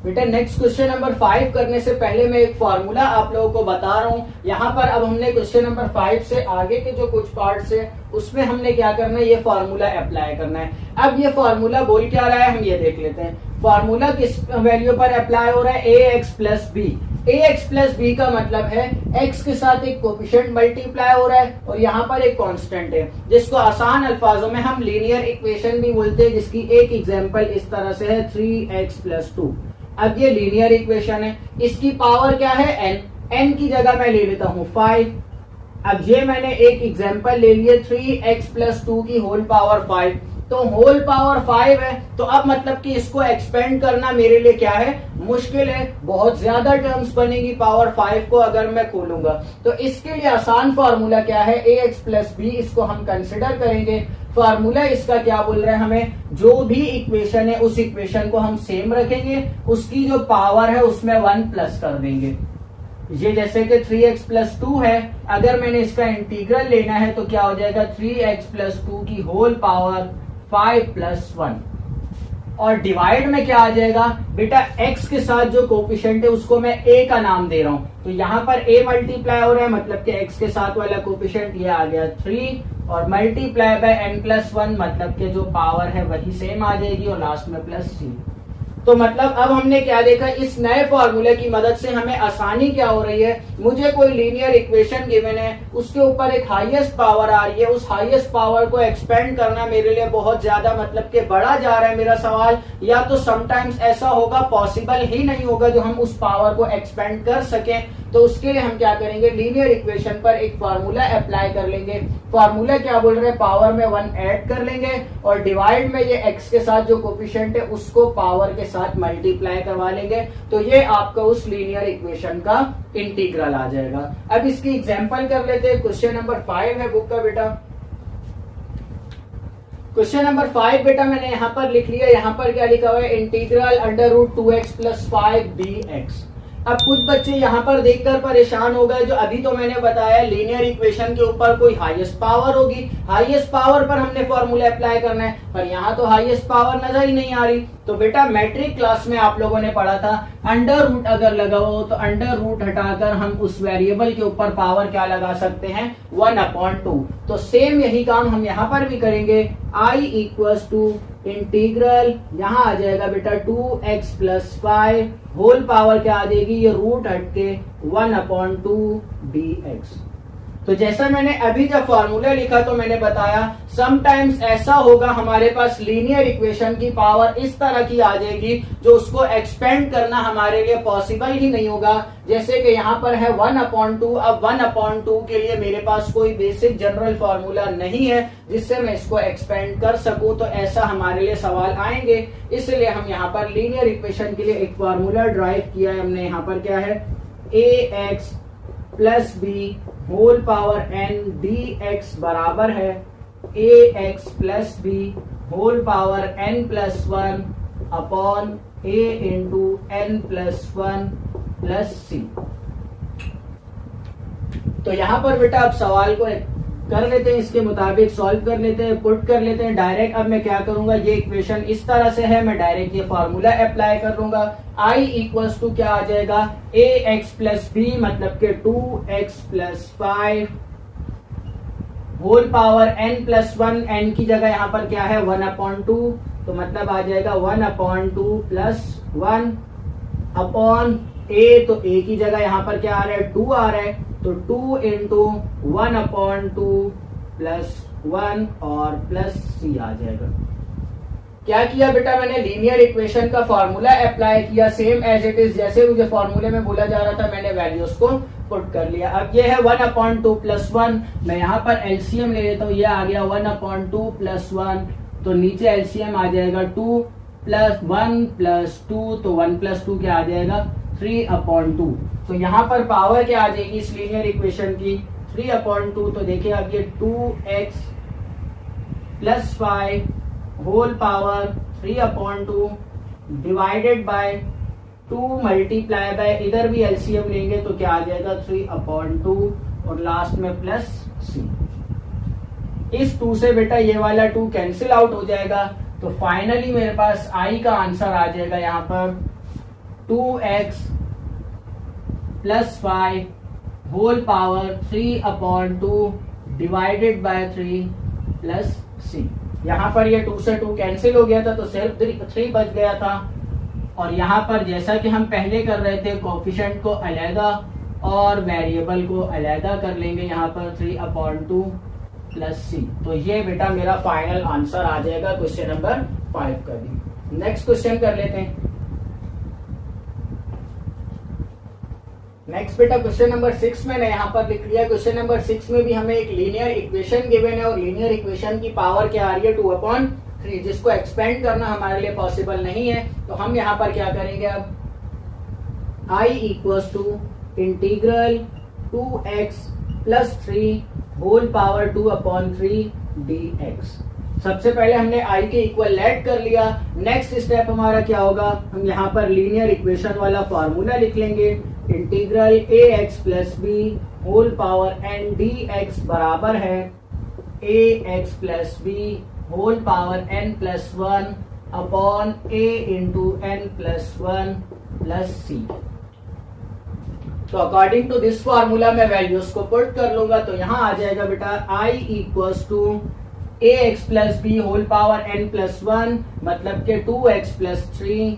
बेटा नेक्स्ट क्वेश्चन नंबर 5 करने से पहले मैं एक फॉर्मूला आप लोगों को बता रहा हूं। यहाँ पर अब हमने क्वेश्चन नंबर 5 से आगे के जो कुछ पार्ट्स है उसमें हमने क्या करना है, ये फॉर्मूला अप्लाई करना है। अब ये फॉर्मूला बोल क्या रहा है हम ये देख लेते हैं। फॉर्मूला किस वैल्यू पर अप्लाई हो रहा है, ax plus b. ax plus b का मतलब है x के साथ एक कोफिशिएंट मल्टीप्लाई हो रहा है और यहाँ पर एक कांस्टेंट है, जिसको आसान अल्फाजों में हम लीनियर इक्वेशन भी बोलते हैं, जिसकी एक एग्जांपल इस तरह से है 3x प्लस 2। अब ये लीनियर इक्वेशन है, इसकी पावर क्या है n की जगह मैं ले लेता हूं 5। अब ये मैंने एक एग्जांपल ले लिया 3x प्लस 2 की होल पावर 5, तो होल पावर 5 है, तो अब मतलब कि इसको एक्सपेंड करना मेरे लिए क्या है, मुश्किल है, बहुत ज्यादा टर्म्स बनेगी पावर 5 को अगर मैं खोलूंगा। तो इसके लिए आसान फॉर्मूला क्या है, ax प्लस बी, इसको हम कंसिडर करेंगे। फॉर्मूला इसका क्या बोल रहा है, हमें जो भी इक्वेशन है उस इक्वेशन को हम सेम रखेंगे, उसकी जो पावर है उसमें 1 प्लस कर देंगे। ये जैसे कि 3x प्लस 2 है, अगर मैंने इसका इंटीग्रल लेना है तो क्या हो जाएगा 3x प्लस 2 की होल पावर 5 प्लस 1, और डिवाइड में क्या आ जाएगा बेटा, x के साथ जो कोफिशिएंट है उसको मैं a का नाम दे रहा हूं, तो यहाँ पर a मल्टीप्लाई हो रहा है, मतलब कि x के साथ वाला कोफिशिएंट ये आ गया 3 और मल्टीप्लाई बाय n+1, मतलब कि जो पावर है वही सेम आ जाएगी और लास्ट में प्लस c। तो मतलब अब हमने क्या देखा, इस नए फॉर्मूले की मदद से हमें आसानी क्या हो रही है, मुझे कोई लीनियर इक्वेशन गिवन है, उसके ऊपर एक हाईएस्ट पावर आ रही है, उस हाईएस्ट पावर को एक्सपेंड करना मेरे लिए बहुत ज्यादा मतलब कि बड़ा जा रहा है मेरा सवाल, या तो समटाइम्स ऐसा होगा पॉसिबल ही नहीं होगा जो हम उस पावर को एक्सपेंड कर सकें। तो उसके लिए हम क्या करेंगे, लीनियर इक्वेशन पर एक फार्मूला अप्लाई कर लेंगे। फार्मूला क्या बोल रहे हैं, पावर में 1 ऐड कर लेंगे और डिवाइड में ये x के साथ जो कोफिशिएंट है उसको पावर के साथ मल्टीप्लाई करवा लेंगे, तो ये आपका उस लीनियर इक्वेशन का इंटीग्रल आ जाएगा। अब इसकी एग्जांपल कर लेते हैं। क्वेश्चन नंबर 5 है बुक का बेटा। क्वेश्चन नंबर 5 बेटा मैंने यहाँ पर लिख लिया। यहाँ पर क्या लिखा हुआ है, इंटीग्रल √2x + 5dx। अब कुछ बच्चे यहाँ पर देखकर परेशान हो गए, जो अभी तो मैंने बताया लीनियर इक्वेशन के ऊपर कोई हाईएस्ट पावर होगी, हाईएस्ट पावर पर हमने फॉर्मूला अप्लाई करना है, पर यहाँ तो हाईएस्ट पावर नजर ही नहीं आ रही। तो बेटा मैट्रिक क्लास में आप लोगों ने पढ़ा था, अंडर रूट अगर लगा हो तो अंडर रूट हटाकर हम उस वेरिएबल के ऊपर पावर क्या लगा सकते हैं, 1/2। तो सेम यही काम हम यहाँ पर भी करेंगे। I = इंटीग्रल यहाँ आ जाएगा बेटा 2x + 5 होल पावर क्या आ जाएगी, ये रूट हटके 1/2dx। तो जैसा मैंने अभी जब फॉर्मूला लिखा तो मैंने बताया समटाइम्स ऐसा होगा हमारे पास लीनियर इक्वेशन की पावर इस तरह की आ जाएगी जो उसको एक्सपेंड करना हमारे लिए पॉसिबल ही नहीं होगा। जैसे कि यहाँ पर है 1/2। अब 1/2 के लिए मेरे पास कोई बेसिक जनरल फॉर्मूला नहीं है जिससे मैं इसको एक्सपेंड कर सकूं, तो ऐसा हमारे लिए सवाल आएंगे। इसलिए हम यहाँ पर लीनियर इक्वेशन के लिए एक फॉर्मूला ड्राइव किया है हमने। यहाँ पर क्या है, ax + b whole power n dx बराबर है ax + b whole power n + 1 upon a into n + 1 + c। तो यहां पर बेटा अब सवाल को कर लेते हैं, इसके मुताबिक सॉल्व कर लेते हैं, पुट कर लेते हैं डायरेक्ट। अब मैं क्या करूंगा, ये इक्वेशन इस तरह से है, मैं डायरेक्ट ये फॉर्मूला अप्लाई कर लूंगा। I = क्या आ जाएगा, ax + b मतलब के 2x + 5 whole power n + 1, n की जगह यहाँ पर क्या है 1/2, तो मतलब आ जाएगा 1/2 + 1 अपॉन a, तो a की जगह यहाँ पर क्या आ रहा है 2 आ रहा है, तो 2 इंटू 1/2 + 1 और प्लस c आ जाएगा। क्या किया बेटा, मैंने लीनियर इक्वेशन का फॉर्मूला अप्लाई किया सेम एज इट इज, जैसे मुझे फॉर्मूले में बोला जा रहा था मैंने वैल्यूज को पुट कर लिया। अब ये है 1/2 + 1, मैं यहाँ पर एलसीएम ले लेता हूँ, ये आ गया 1/2 + 1, तो नीचे एलसीएम आ जाएगा 2 + 1 + 2, तो 1 + 2 क्या आ जाएगा 3/2। तो यहाँ पर पावर क्या आ जाएगी इस लीनियर इक्वेशन की 3/2। तो देखिए अब ये 2x + 5 whole power 3/2 divided by 2 multiply by, इधर भी एलसीएम लेंगे तो क्या आ जाएगा 3/2 और लास्ट में प्लस c। इस 2 से बेटा ये वाला 2 कैंसिल आउट हो जाएगा, तो फाइनली मेरे पास i का आंसर आ जाएगा यहाँ पर 2x + 5 whole power 3/2 divided by 3 plus c। यहाँ पर ये 2 से 2 कैंसिल हो गया था तो सिर्फ 3 बच गया था। और यहाँ पर जैसा कि हम पहले कर रहे थे कोफिशिएंट को अलहदा और वेरिएबल को अलहदा कर लेंगे, यहाँ पर 3/2 प्लस c। तो ये बेटा मेरा फाइनल आंसर आ जाएगा क्वेश्चन नंबर 5 का भी। नेक्स्ट क्वेश्चन कर लेते हैं। नेक्स्ट बेटा क्वेश्चन नंबर 6 मैंने यहाँ पर लिख लिया। क्वेश्चन नंबर 6 में भी हमें एक लीनियर इक्वेशन गिवन है और लीनियर इक्वेशन की पावर क्या आ रही है 2/3, जिसको एक्सपेंड करना हमारे लिए पॉसिबल नहीं है। तो हम यहाँ पर क्या करेंगे, अब I = integral 2x + 3 whole power 2/3 dx। सबसे पहले हमने i के इक्वल लेट कर लिया। नेक्स्ट स्टेप हमारा क्या होगा, हम यहाँ पर लीनियर इक्वेशन वाला फॉर्मूला लिख लेंगे। Integral ax + b whole power n dx बराबर है ax + b whole power n + 1 upon a into n + 1 plus c। तो अकॉर्डिंग टू दिस फॉर्मूला मैं वैल्यूज को पुट कर लूंगा, तो यहाँ आ जाएगा बेटा I = ax + b whole power n + 1 मतलब के 2x + 3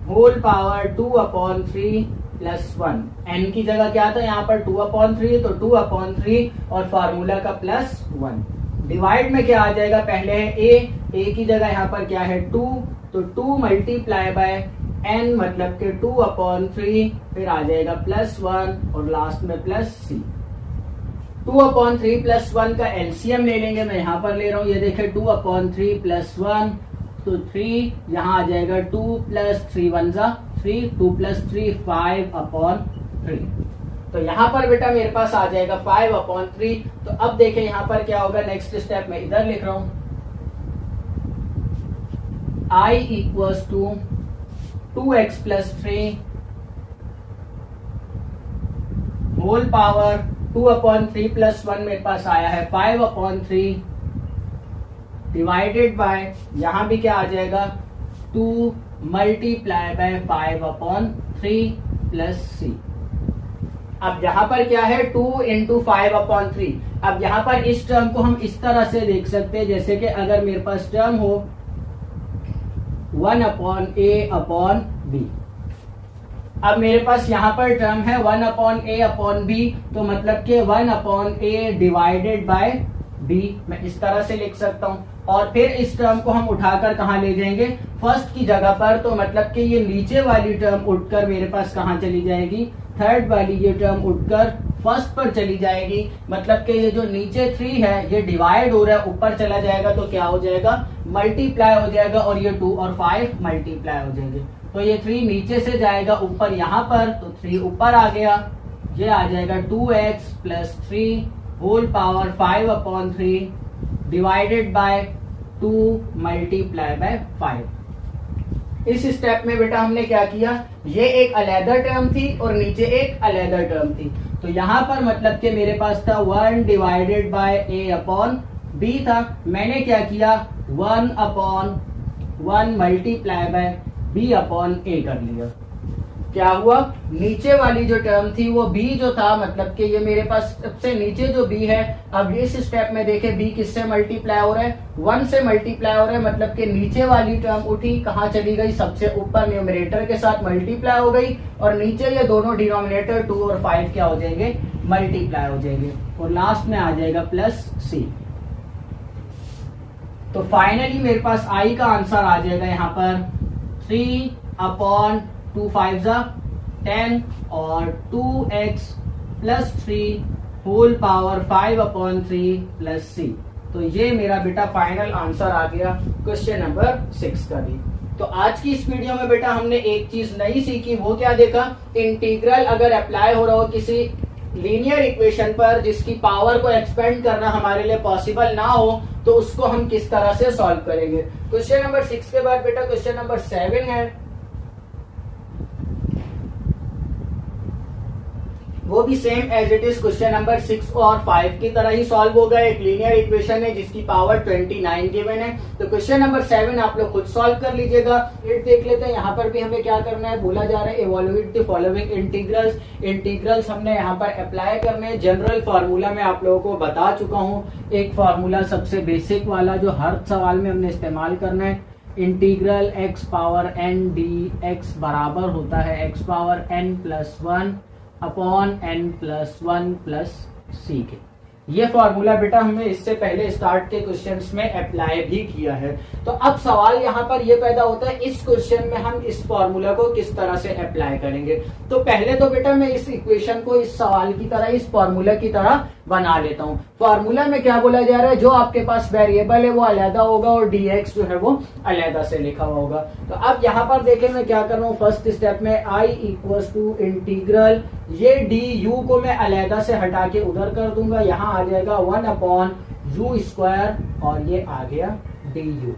whole power 2/3 plus 1। n की जगह क्या था यहाँ पर 2/3, तो 2/3 और फार्मूला का प्लस 1। डिवाइड में क्या आ जाएगा, पहले है a की जगह यहाँ पर क्या है 2, तो 2 मल्टीप्लाई बाय n मतलब के 2/3, फिर आ जाएगा +1 और लास्ट में +c। 2/3 +1 का एलसीएम ले लेंगे, मैं यहाँ पर ले रहा हूँ, ये देखें 2/3 +1 तो 3, यहाँ आ जाएगा 2 + 3 1 3, 2 + 3 5/3। तो यहाँ पर बेटा मेरे पास आ जाएगा 5/3। तो अब देखें यहाँ पर क्या होगा, नेक्स्ट स्टेप में इधर लिख रहा हूं, I = 2x + 3 होल पावर 2/3 +1 मेरे पास आया है 5/3 डिवाइडेड बाय, यहां भी क्या आ जाएगा 2 × 5/3 + c। अब यहाँ पर क्या है 2 × 5/3। अब यहाँ पर इस टर्म को हम इस तरह से देख सकते हैं, जैसे कि अगर मेरे पास टर्म हो 1/a/b। अब मेरे पास यहाँ पर टर्म है 1/a/b, तो मतलब कि 1/a डिवाइडेड बाय b, मैं इस तरह से लिख सकता हूँ। और फिर इस टर्म को हम उठाकर कहाँ ले जाएंगे, फर्स्ट की जगह पर, तो मतलब कि ये नीचे वाली टर्म उठकर मेरे पास कहाँ चली जाएगी, थर्ड वाली ये टर्म उठकर फर्स्ट पर चली जाएगी। मतलब कि ये जो नीचे 3 है ये डिवाइड हो रहा है, ऊपर चला जाएगा तो क्या हो जाएगा, मल्टीप्लाई हो जाएगा, और ये 2 और 5 मल्टीप्लाई हो जाएंगे। तो ये 3 नीचे से जाएगा ऊपर यहाँ पर, तो 3 ऊपर आ गया, ये आ जाएगा 2x + 3 whole power 5/3 divided by 2 multiply by 5। इस स्टेप में बेटा हमने क्या किया, ये एक अलहदा टर्म थी और नीचे एक अलहदा टर्म थी। तो यहाँ पर मतलब कि मेरे पास था 1 डिवाइडेड बाय a/b था, मैंने क्या किया 1/1 मल्टीप्लाई बाय b/a कर लिया। क्या हुआ, नीचे वाली जो टर्म थी वो b जो था, मतलब कि ये मेरे पास सबसे नीचे जो b है, अब इस स्टेप में देखें b किससे मल्टीप्लाई हो रहा है, 1 से मल्टीप्लाई हो रहा है। मतलब कि नीचे वाली टर्म उठी, कहाँ चली गई, सबसे ऊपर न्यूमरेटर के साथ मल्टीप्लाई हो गई, और नीचे ये दोनों डिनोमिनेटर 2 और 5 क्या हो जाएंगे, मल्टीप्लाई हो जाएंगे, और लास्ट में आ जाएगा +c। तो फाइनली मेरे पास i का आंसर आ जाएगा यहाँ पर 3/2 5 10 और 2x + 3 होल पावर 5/3 + c। तो ये मेरा बेटा फाइनल आंसर आ गया क्वेश्चन नंबर 6 का भी। तो आज की इस वीडियो में बेटा हमने एक चीज नई सीखी, वो क्या देखा, इंटीग्रल अगर अप्लाई हो रहा हो किसी लीनियर इक्वेशन पर जिसकी पावर को एक्सपेंड करना हमारे लिए पॉसिबल ना हो, तो उसको हम किस तरह से सॉल्व करेंगे। क्वेश्चन नंबर 6 के बाद बेटा क्वेश्चन नंबर 7 है, वो भी same as it is question number 6 और 5 की तरह ही सॉल्व होगा। एक लीनियर इक्वेशन है जिसकी पावर 29 गिवन है। तो क्वेश्चन नंबर 7 आप लोग खुद सॉल्व कर लीजिएगा। फिर देख लेते हैं यहाँ पर भी हमें क्या करना है, बोला जा रहा है evaluate the following integrals. Integrals हमने यहाँ पर अप्लाई करने हैं। जनरल फार्मूला मैं आप लोगों को बता चुका हूँ, एक फार्मूला सबसे बेसिक वाला जो हर सवाल में हमने इस्तेमाल करना है। Integral x power n dx बराबर होता है x power n+1 upon n+1 + c के। ये फॉर्मूला बेटा हमने इससे पहले स्टार्ट के क्वेश्चंस में अप्लाई भी किया है। तो अब सवाल यहाँ पर ये पैदा होता है, इस क्वेश्चन में हम इस फॉर्मूला को किस तरह से अप्लाई करेंगे। तो पहले तो बेटा मैं इस इक्वेशन को इस सवाल की तरह, इस फॉर्मूला की तरह बना लेता हूँ। फॉर्मूला में क्या बोला जा रहा है, जो आपके पास वेरिएबल है वो अलहदा होगा और dx जो है वो अलहदा से लिखा हुआ होगा। तो अब यहाँ पर देखें मैं क्या कर रहा हूँ, फर्स्ट स्टेप में i = इंटीग्रल, ये du को मैं अलहदा से हटा के उधर कर दूंगा, यहाँ आ जाएगा 1/u² और ये आ गया du।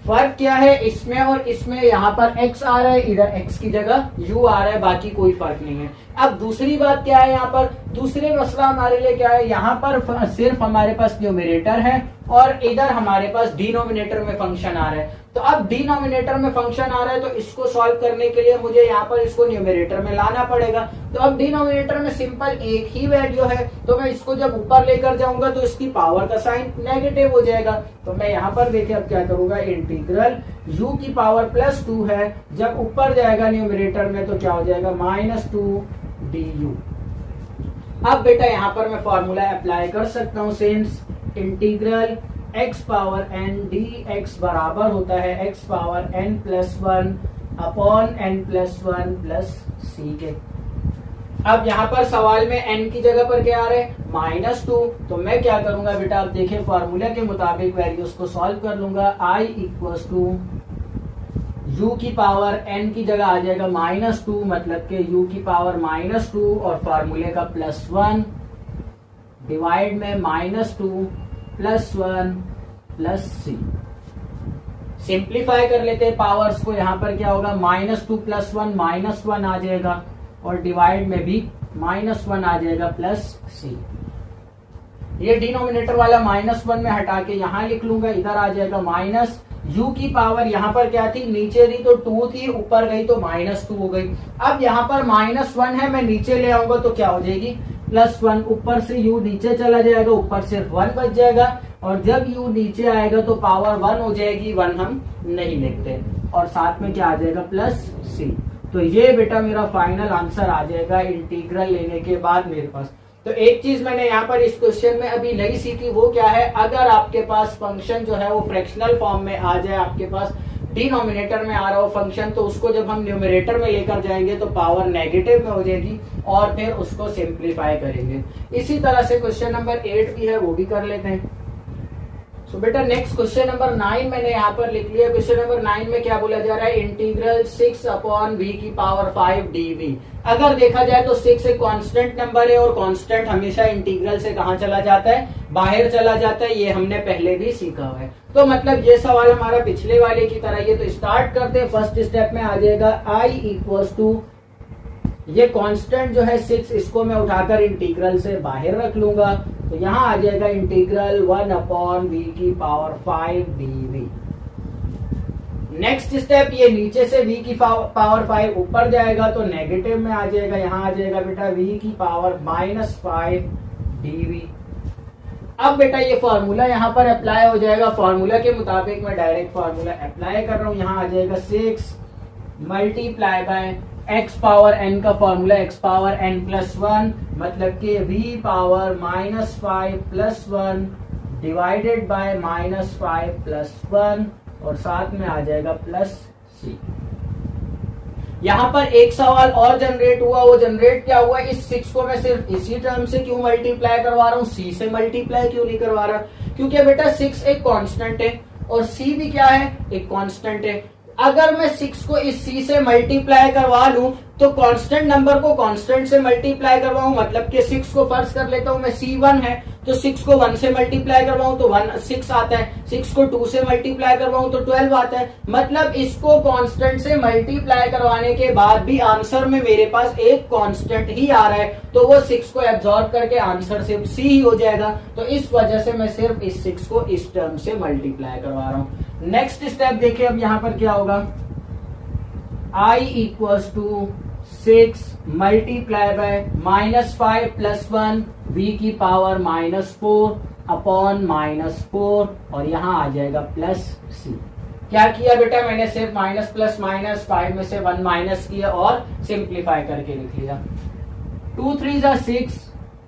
फर्क क्या है इसमें और इसमें, यहाँ पर x आ रहा है, इधर x की जगह u आ रहा है, बाकी कोई फर्क नहीं है। अब दूसरी बात क्या है, यहाँ पर दूसरे मसला हमारे लिए क्या है, यहाँ पर सिर्फ हमारे पास न्यूमरेटर है और इधर हमारे पास डिनोमिनेटर में फंक्शन आ रहा है। तो अब डिनोमिनेटर में फंक्शन आ रहा है तो इसको सॉल्व करने के लिए मुझे यहाँ पर इसको न्यूमरेटर में लाना पड़ेगा। तो अब डिनोमिनेटर में सिंपल एक ही वैल्यू है, तो मैं इसको जब ऊपर लेकर जाऊंगा तो इसकी पावर का साइन नेगेटिव हो जाएगा। तो मैं यहाँ पर देखिए अब क्या करूंगा, इंटीग्रल u की पावर +2 है, जब ऊपर जाएगा न्यूमरेटर में तो क्या हो जाएगा -2 du। अब बेटा यहाँ पर मैं फॉर्मूला अप्लाई कर सकता हूँ, since integral x power n dx बराबर होता है x power n+1 upon n plus 1 plus C के। अब यहाँ पर सवाल में n की जगह पर क्या आ रहा है, -2। तो मैं क्या करूंगा बेटा, आप देखें फॉर्मूला के मुताबिक वैल्यूज को सॉल्व कर लूंगा। i इक्वल्स टू u की पावर n की जगह आ जाएगा -2, मतलब के u की पावर -2 और फॉर्मूले का +1 डिवाइड में -2 + 1 प्लस सी। सिंप्लीफाई कर लेते हैं पावर्स को। यहाँ पर क्या होगा, -2 + 1 -1 आ जाएगा और डिवाइड में भी -1 आ जाएगा प्लस सी। ये डिनोमिनेटर वाला -1 में हटा के यहाँ लिख लूंगा, इधर आ जाएगा माइनस u की पावर। यहाँ पर क्या थी, नीचे थी तो 2 थी, ऊपर गई तो -2 हो गई। अब यहाँ पर -1 है, मैं नीचे ले आऊंगा तो क्या हो जाएगी, +1। ऊपर से u नीचे चला जाएगा, ऊपर सिर्फ 1 बच जाएगा और जब u नीचे आएगा तो पावर 1 हो जाएगी, 1 हम नहीं लिखते और साथ में क्या आ जाएगा, प्लस सी। तो ये बेटा मेरा फाइनल आंसर आ जाएगा इंटीग्रल लेने के बाद मेरे पास। तो एक चीज मैंने यहाँ पर इस क्वेश्चन में अभी नई सीखी, वो क्या है, अगर आपके पास फंक्शन जो है वो फ्रैक्शनल फॉर्म में आ जाए, आपके पास डिनोमिनेटर में आ रहा हो फंक्शन, तो उसको जब हम न्यूमरेटर में लेकर जाएंगे तो पावर नेगेटिव में हो जाएगी और फिर उसको सिंप्लीफाई करेंगे। इसी तरह से क्वेश्चन नंबर 8 भी है, वो भी कर लेते हैं। तो बेटा नेक्स्ट क्वेश्चन नंबर 9 मैंने यहाँ पर लिख लिया। क्वेश्चन नंबर 9 में क्या बोला जा रहा है, इंटीग्रल 6/v⁵ dv। अगर देखा जाए तो 6 एक कांस्टेंट नंबर है और कांस्टेंट हमेशा इंटीग्रल से कहाँ चला जाता है, बाहर चला जाता है। ये हमने पहले भी सीखा हुआ है। तो मतलब ये सवाल हमारा पिछले वाले की तरह ही है। तो स्टार्ट करते हैं। फर्स्ट स्टेप में आ जाएगा i इक्वल्स टू, ये कांस्टेंट जो है 6, इसको मैं उठाकर इंटीग्रल से बाहर रख लूंगा तो यहाँ आ जाएगा integral 1/v⁵ dv। Next step, ये नीचे से v की पावर 5 ऊपर जाएगा तो नेगेटिव में आ जाएगा, यहाँ आ जाएगा बेटा v⁻5 dv। अब बेटा ये फॉर्मूला यहाँ पर अप्लाई हो जाएगा। फॉर्मूला के मुताबिक मैं डायरेक्ट फॉर्मूला अप्लाई कर रहा हूँ। यहाँ आ जाएगा 6 multiply bye x power n का formula x power n plus 1, मतलब कि v⁻5 plus 1 divided bye -5 plus 1 और साथ में आ जाएगा प्लस सी। यहाँ पर एक सवाल और जनरेट हुआ। वो जनरेट क्या हुआ, इस 6 को मैं सिर्फ इसी टर्म से क्यों मल्टीप्लाई करवा रहा हूँ, c से मल्टीप्लाई क्यों नहीं करवा रहा, क्योंकि बेटा 6 एक कांस्टेंट है और c भी क्या है, एक कांस्टेंट है। अगर मैं 6 को इस c से मल्टीप्लाई करवा लूं तो कांस्टेंट नंबर को कांस्टेंट से मल्टीप्लाई करवाऊं, मतलब कि 6 को फर्ज कर लेता हूं मैं c1 है तो 6 को 1 से मल्टीप्लाई करवाऊं तो 6 आता है, 6 को 2 से मल्टीप्लाई करवाऊं तो 12 आता है। मतलब इसको कांस्टेंट से मल्टीप्लाई करवाने के बाद भी आंसर में मेरे पास एक कांस्टेंट ही आ रहा है, तो वो 6 को एब्जॉर्ब करके आंसर सिर्फ c ही हो जाएगा। तो इस वजह से मैं सिर्फ इस 6 को इस टर्म से मल्टीप्लाई करवा रहा हूं। नेक्स्ट स्टेप देखिए, अब यहाँ पर क्या होगा, i equals to 6 multiply by -5 plus 1 v⁻4 upon -4 और यहाँ आ जाएगा प्लस सी। क्या किया बेटा, मैंने सिर्फ माइनस प्लस माइनस 5 में से 1 माइनस किया और सिंप्लीफाई करके लिख लिया। 2 3 जा 6,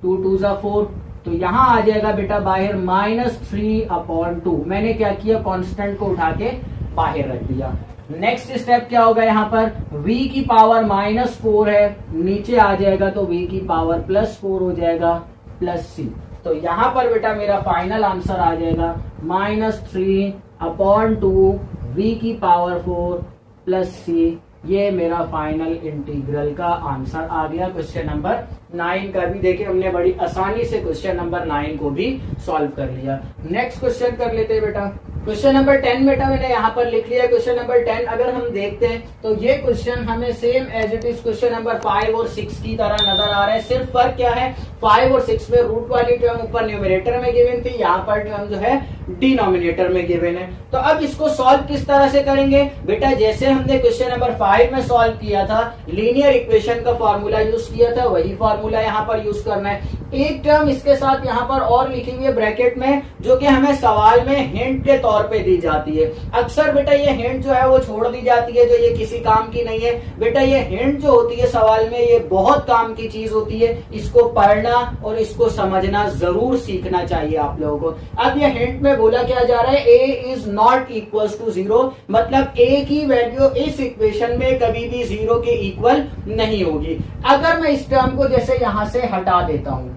2 2 जा 4, तो यहाँ आ जाएगा बेटा बाहर -3/2। मैंने क्या किया, कांस्टेंट को उठा के बाहर रख दिया। नेक्स्ट स्टेप क्या होगा, यहाँ पर v⁻4 है, नीचे आ जाएगा तो v⁻+4 हो जाएगा प्लस सी। तो यहाँ पर बेटा मेरा फाइनल आंसर आ जाएगा -3/2 v⁴ प्लस सी। ये मेरा फाइनल इंटीग्रल का आंसर आ गया क्वेश्चन नंबर 9 का भी। देखिए हमने बड़ी आसानी से क्वेश्चन नंबर 9 को भी सॉल्व कर लिया। नेक्स्ट क्वेश्चन कर लेते हैं बेटा। क्वेश्चन नंबर 10 बेटा मैंने यहाँ पर लिख लिया। क्वेश्चन नंबर 10 अगर हम देखते हैं तो ये क्वेश्चन हमें same as it is question number 5 और 6 की तरह नजर आ रहा है। सिर्फ फर्क क्या है, 5 और 6 में रूट वाली टर्म ऊपर न्यूमरेटर में गिवन थी, यहाँ पर टर्म जो है डिनोमिनेटर में गिवन है। तो अब इसको सॉल्व किस तरह से करेंगे बेटा, जैसे हमने क्वेश्चन नंबर 5 में सॉल्व किया था, लीनियर इक्वेशन का फॉर्मूला यूज किया था, वही फॉर्मूला यहाँ पर यूज करना है। एक टर्म इसके साथ यहाँ पर और लिखी हुई है ब्रैकेट में, जो कि हमें सवाल में हिंट के तौर पे दी जाती है। अक्सर बेटा ये हिंट जो है वो छोड़ दी जाती है, जो ये किसी काम की नहीं है। बेटा ये हिंट जो होती है सवाल में, ये बहुत काम की चीज होती है। इसको पढ़ना और इसको समझना जरूर सीखना चाहिए आप लोगों को। अब ये हिंट में बोला क्या जा रहा है, ए इज नॉट इक्वल टू 0, मतलब ए की वैल्यू इस इक्वेशन में कभी भी 0 के इक्वल नहीं होगी। अगर मैं इस टर्म को जैसे यहां से हटा देता हूं,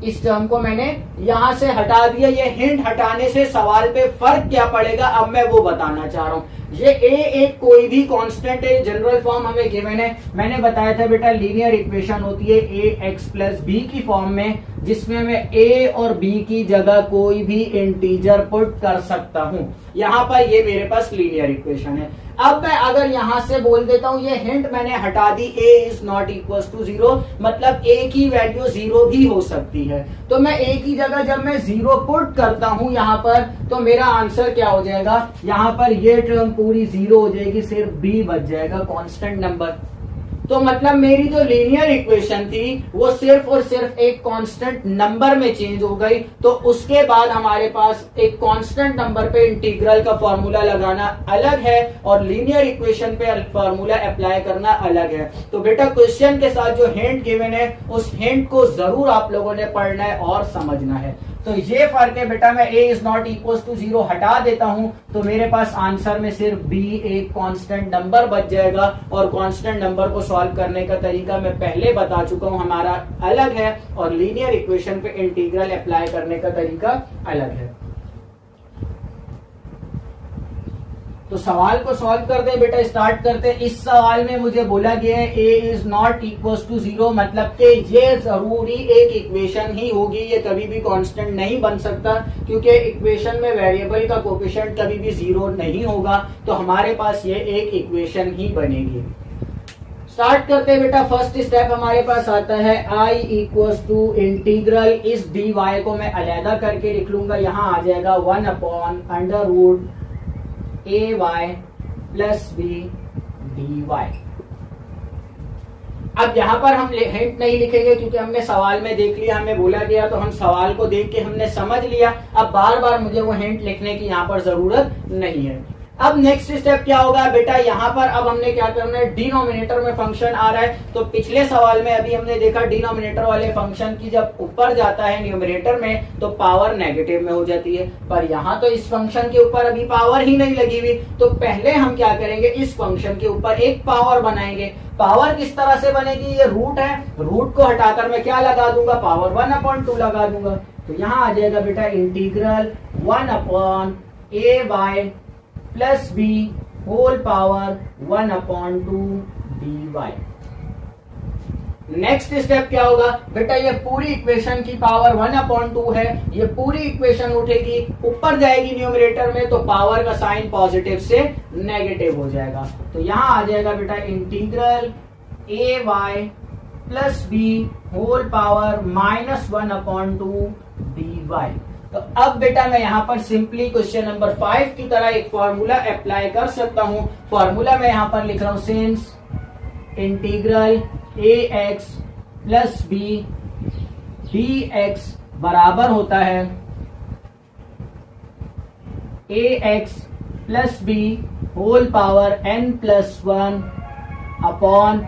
इस टर्म को मैंने यहां से हटा दिया, ये हिंट हटाने से सवाल पे फर्क क्या पड़ेगा अब मैं वो बताना चाह रहा हूं। ये ए एक कोई भी कांस्टेंट है, जनरल फॉर्म हमें गिवन है। मैंने बताया था बेटा लीनियर इक्वेशन होती है ए एक्स प्लस बी की फॉर्म में, जिसमें मैं ए और बी की जगह कोई भी इंटीजर पुट कर सकता हूं। यहां पर ये मेरे पास लीनियर इक्वेशन है। अब मैं अगर यहां से बोल देता हूं ये हिंट मैंने हटा दी, ए इज नॉट इक्वल टू 0, मतलब ए की वैल्यू 0 भी हो सकती है। तो मैं ए की जगह जब मैं 0 पुट करता हूं यहां पर, तो मेरा आंसर क्या हो जाएगा, यहां पर ये टर्म पूरी 0 हो जाएगी, सिर्फ बी बच जाएगा कांस्टेंट नंबर। तो मतलब मेरी जो लीनियर इक्वेशन थी वो सिर्फ और सिर्फ एक कांस्टेंट नंबर में चेंज हो गई। तो उसके बाद हमारे पास एक कांस्टेंट नंबर पे इंटीग्रल का फॉर्मूला लगाना अलग है और लीनियर इक्वेशन पे फॉर्मूला अप्लाई करना अलग है। तो बेटा क्वेश्चन के साथ जो हिंट गिवन है उस हिंट को जरूर आप लोगों ने पढ़ना है और समझना है। तो ये फर्क है बेटा, मैं a is not equal to 0 हटा देता हूं तो मेरे पास आंसर में सिर्फ b एक कांस्टेंट नंबर बच जाएगा। और कांस्टेंट नंबर को सॉल्व करने का तरीका मैं पहले बता चुका हूं, हमारा अलग है और लीनियर इक्वेशन पे इंटीग्रल अप्लाई करने का तरीका अलग है। तो सवाल को सॉल्व करते हैं बेटा, स्टार्ट करते हैं। इस सवाल में मुझे बोला गया है a is not equal to 0, मतलब कि ये जरूरी एक इक्वेशन ही होगी, ये कभी भी कांस्टेंट नहीं बन सकता, क्योंकि इक्वेशन में वेरिएबल का कोफिशिएंट कभी भी 0 नहीं होगा। तो हमारे पास ये एक इक्वेशन ही बनेगी। स्टार्ट करते हैं बेटा। फर्स्ट स्टेप हमारे पास आता है i इक्वल टू इंटीग्रल, इस dy को मैं अलहदा करके लिख लूंगा, यहां आ जाएगा 1 upon under root ay plus b d y. अब यहां पर हम हिंट नहीं लिखेंगे क्योंकि हमने सवाल में देख लिया, हमें बोला गया तो हम सवाल को देख के हमने समझ लिया। अब बार बार मुझे वो हिंट लिखने की यहां पर जरूरत नहीं है। अब नेक्स्ट स्टेप क्या होगा बेटा, यहां पर अब हमने क्या करना है, डिनोमिनेटर में फंक्शन आ रहा है। तो पिछले सवाल में अभी हमने देखा डिनोमिनेटर वाले फंक्शन की जब ऊपर जाता है न्यूमरेटर में तो पावर नेगेटिव में हो जाती है, पर यहाँ तो इस फंक्शन के ऊपर अभी पावर ही नहीं लगी हुई। तो पहले हम क्या करेंगे, इस फंक्शन के ऊपर एक पावर बनाएंगे। पावर किस तरह से बनेगी, ये रूट है, रूट को हटाकर मैं क्या लगा दूंगा, पावर 1/2 लगा दूंगा। तो यहाँ आ जाएगा बेटा integral 1 upon a y plus b whole power 1/2 d y. Next step क्या होगा बेटा, ये पूरी इक्वेशन की पावर 1/2 है, ये पूरी इक्वेशन उठेगी ऊपर जाएगी न्यूमरेटर में, तो पावर का साइन पॉजिटिव से नेगेटिव हो जाएगा। तो यहां आ जाएगा बेटा integral a y plus b whole power -1/2 d y. तो अब बेटा मैं यहां पर सिंपली क्वेश्चन नंबर 5 की तरह एक फॉर्मूला अप्लाई कर सकता हूं। फॉर्मूला मैं यहां पर लिख रहा हूं, since integral a x plus b d x बराबर होता है a x plus b whole power n+1 upon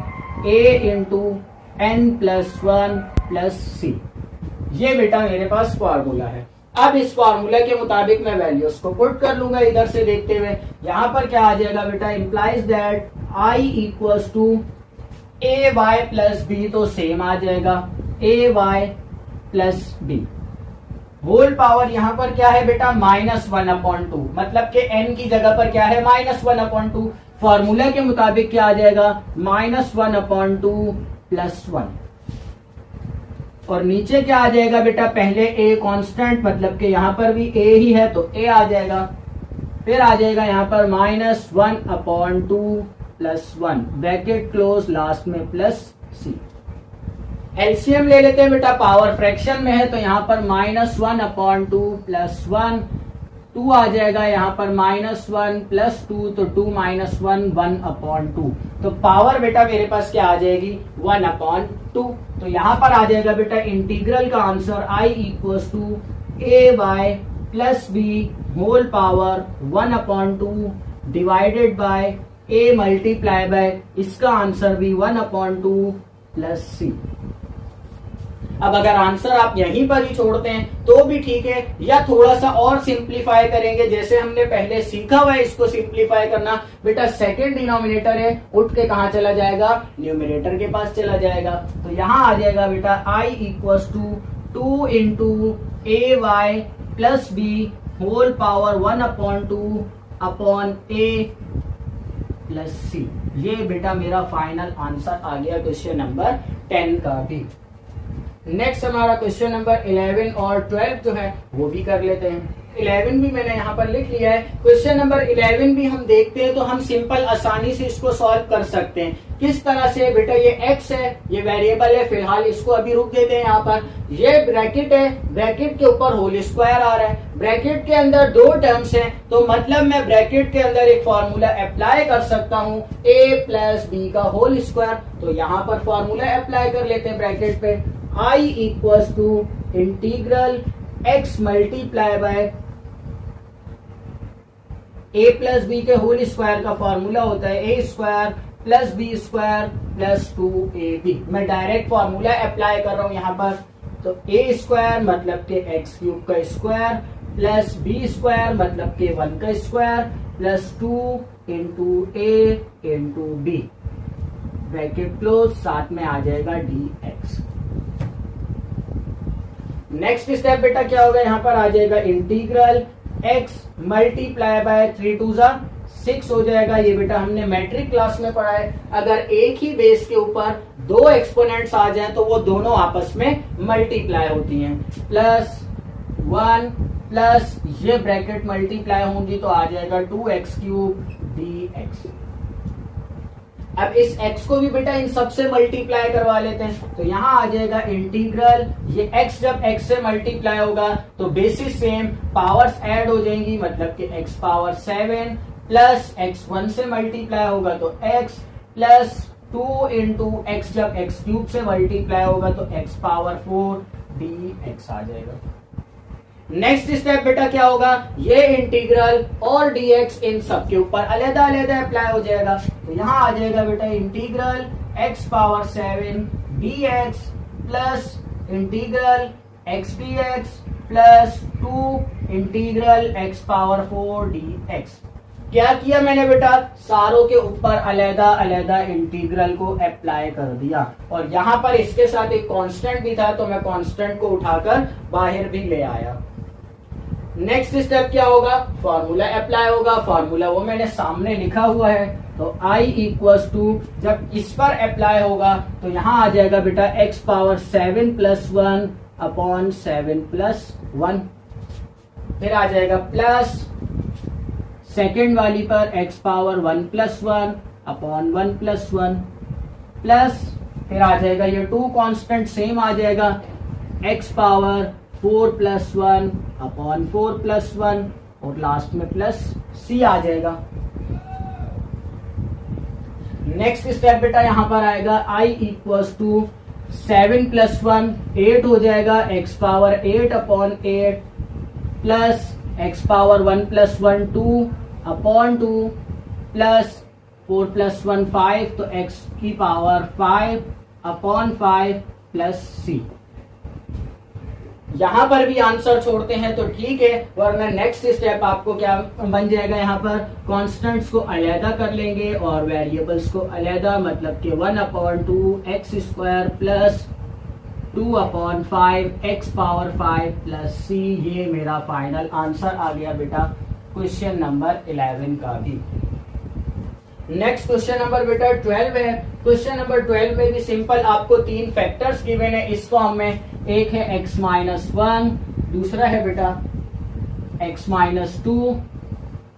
a into n+1 plus C. ये बेटा मेरे पास फॉर्मूला है। अब इस फॉर्मूला के मुताबिक मैं वैल्यूज को पुट कर लूंगा इधर से देखते हुए। यहां पर क्या आ जाएगा बेटा, implies that i equals to a y plus b, तो सेम आ जाएगा a y plus b whole power. यहां पर क्या है बेटा, -1/2, मतलब कि n की जगह पर क्या है, -1/2। फॉर्मूला के मुताबिक क्या आ जाएगा, -1/2 प्लस 1। और नीचे क्या आ जाएगा बेटा, पहले a कांस्टेंट, मतलब कि यहां पर भी a ही है तो a आ जाएगा, फिर आ जाएगा यहां पर -1/2 प्लस 1 ब्रैकेट क्लोज, लास्ट में प्लस c। एलसीएम ले लेते हैं बेटा, पावर फ्रैक्शन में है तो यहां पर -1/2 प्लस 1 2 आ जाएगा यहाँ पर -1 + 2, तो 2 - 1 1/2। तो पावर बेटा मेरे पास क्या आ जाएगी 1/2। तो यहाँ पर आ जाएगा बेटा इंटीग्रल का answer I = AY + B whole power 1/2 divided by A multiply by इसका आंसर भी 1/2 + C। अब अगर आंसर आप यहीं पर ही छोड़ते हैं तो भी ठीक है, या थोड़ा सा और सिंप्लीफाई करेंगे जैसे हमने पहले सीखा हुआ है इसको सिंप्लीफाई करना। बेटा सेकंड डिनोमिनेटर है, उठ के कहां चला जाएगा न्यूमरेटर के पास चला जाएगा। तो यहां आ जाएगा बेटा I = 2 × AY + B whole power 1/2 upon A + C। ये बेटा मेरा फाइनल आंसर आ गया क्वेश्चन नंबर 10 का भी। नेक्स्ट हमारा क्वेश्चन नंबर 11 और 12 जो है वो भी कर लेते हैं। 11 भी मैंने यहाँ पर लिख लिया है। क्वेश्चन नंबर 11 भी हम देखते हैं तो हम सिंपल आसानी से इसको सॉल्व कर सकते हैं। किस तरह से बेटा, ये x है, ये वेरिएबल है, फिलहाल इसको अभी रुक देते हैं। यहाँ पर ये ब्रैकेट है, ब्रैकेट के ऊपर होल स्क्वायर आ रहा है, ब्रैकेट के अंदर 2 टर्म्स हैं, तो मतलब मैं ब्रैकेट के अंदर एक फॉर्मूला अप्लाई कर सकता हूँ a + b का होल स्क्वायर। तो यहाँ पर फॉर्मूला अप्लाई कर लेते हैं ब्रैकेट पे। I = integral x multiply by a + b के होल स्क्वायर का फॉर्मूला होता है a² + b² + 2ab। मैं डायरेक्ट फॉर्मूला अप्लाई कर रहा हूं यहाँ पर। तो a² मतलब के x³ का स्क्वायर प्लस b² मतलब के 1 का square plus 2 × a × b bracket close, साथ में आ जाएगा dx। नेक्स्ट स्टेप बेटा क्या होगा, यहाँ पर आ जाएगा इंटीग्रल x मल्टीप्लाई बाय 3 2 6 हो जाएगा। ये बेटा हमने मैट्रिक क्लास में पढ़ा है। अगर एक ही बेस के ऊपर 2 एक्सपोनेंट्स आ जाएं तो वो दोनों आपस में मल्टीप्लाई होती हैं। +1 प्लस ये ब्रैकेट मल्टीप्लाई होंगी तो आ जाएगा 2x³ dx। अब इस x को भी बेटा इन सबसे मल्टीप्लाई करवा लेते हैं। तो यहाँ आ जाएगा इंटीग्रल, ये x जब x से मल्टीप्लाई होगा तो बेसिस सेम, पावर्स ऐड हो जाएंगी, मतलब कि x⁻7 प्लस x1 से मल्टीप्लाई होगा तो x प्लस 2 × x जब x³ से मल्टीप्लाई होगा तो x⁻4 dx आ जाएगा। नेक्स्ट स्टेप बेटा क्या होगा, ये इंटीग्रल और dx इन सब के ऊपर अलग अलग अप्लाई हो जाएगा। तो यहाँ आ जाएगा बेटा integral x⁻7 dx plus integral x dx plus 2 integral x⁻4 dx। क्या किया मैंने बेटा, सारों के ऊपर अलग अलग इंटीग्रल को अप्लाई कर दिया, और यहाँ पर इसके साथ एक कांस्टेंट भी था तो मैं कांस्टेंट को उठाकर बाहर भी ले आया। नेक्स्ट स्टेप क्या होगा, फॉर्मूला अप्लाई होगा। फॉर्मूला वो मैंने सामने लिखा हुआ है। तो I = जब इस पर अप्लाई होगा तो यहाँ आ जाएगा बेटा x⁻7 + 1 अपॉन 7 + 1, फिर आ जाएगा प्लस सेकेंड वाली पर x⁻1 + 1 अपॉन 1 + 1 प्लस फिर आ जाएगा ये 2 कांस्टेंट सेम आ जाएगा x⁻4 + 1 अपॉन 4 + 1 और लास्ट में प्लस c आ जाएगा। नेक्स्ट स्टेप बेटा यहाँ पर आएगा I = 7 + 1 8 हो जाएगा, x⁻8 upon 8 plus x⁻1 + 1 2 upon 2 plus 4 + 1 5, तो x⁻5 अपॉन 5 प्लस c। यहां पर भी आंसर छोड़ते हैं तो ठीक है, वरना नेक्स्ट स्टेप आपको क्या बन जाएगा, यहाँ पर कांस्टेंट्स को अलग कर लेंगे और वेरिएबल्स को अलग, मतलब कि 1/2 x² plus 2/5 x⁻5 plus c। ये मेरा फाइनल आंसर आ गया बेटा क्वेश्चन नंबर 11 का भी। नेक्स्ट क्वेश्चन नंबर बेटा 12 है। क्वेश्चन नंबर 12 में भी सिंपल आपको 3 फैक्टर्स गिवन है इस फॉर्म में। एक है x-1, दूसरा है बेटा x-2,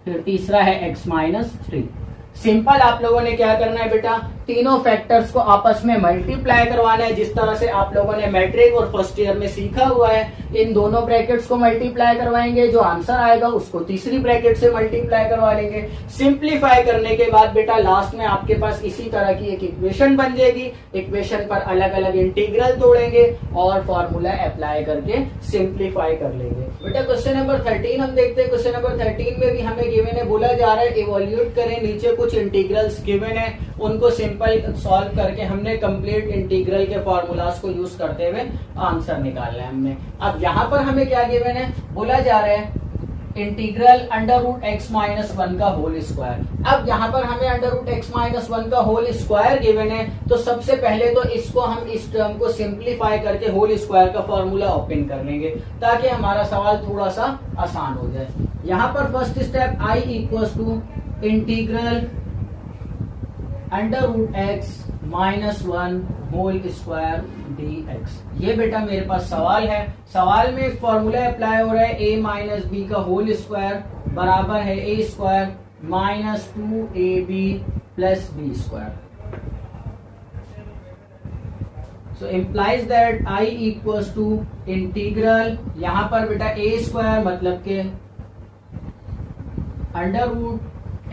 फिर तीसरा है x-3। सिंपल आप लोगों ने क्या करना है बेटा, तीनों फैक्टर्स को आपस में मल्टीप्लाई करवाना है, जिस तरह से आप लोगों ने मैट्रिक और फर्स्ट ईयर में सीखा हुआ है। इन दोनों ब्रैकेट्स को मल्टीप्लाई करवाएंगे, जो आंसर आएगा उसको तीसरी ब्रैकेट से मल्टीप्लाई करवा लेंगे। सिंप्लीफाई करने के बाद बेटा लास्ट में आपके पास इसी तरह की एक इक्वेशन बन जाएगी। इक्वेशन पर अलग अलग इंटीग्रल तोड़ेंगे और फॉर्मूला अप्लाई करके सिंप्लीफाई कर लेंगे। बेटा क्वेश्चन नंबर 13 हम देखते हैं। क्वेश्चन नंबर 13 में भी हमें गिवन है, बोला जा रहा है इवोल्यूट करें। नीचे कुछ इंटीग्रल्स गिवन है, उनको सिंपल सॉल्व करके हमने कंप्लीट इंटीग्रल के फॉर्मूलाज को यूज करते हुए आंसर निकालना है हमने। अब यहाँ पर हमें क्या गिवन है, बोला जा रहा है integral under root x minus one का होल स्क्वायर। अब यहाँ पर हमें under root x minus one का होल स्क्वायर गिवन है, तो सबसे पहले तो इसको हम इस टर्म को सिंप्लीफाई करके होल स्क्वायर का फॉर्मूला ओपन कर लेंगे, ताकि हमारा सवाल थोड़ा सा आसान हो जाए। यहाँ पर first step I equals to integral under root x minus one whole square dx। ये बेटा मेरे पास सवाल है। सवाल में एक फॉर्मूला अप्लाई हो रहा है, a माइनस बी का होल स्क्वायर बराबर है a square minus 2ab plus b square. So implies that i equals to integral, यहाँ पर बेटा a स्क्वायर मतलब के अंडर रूट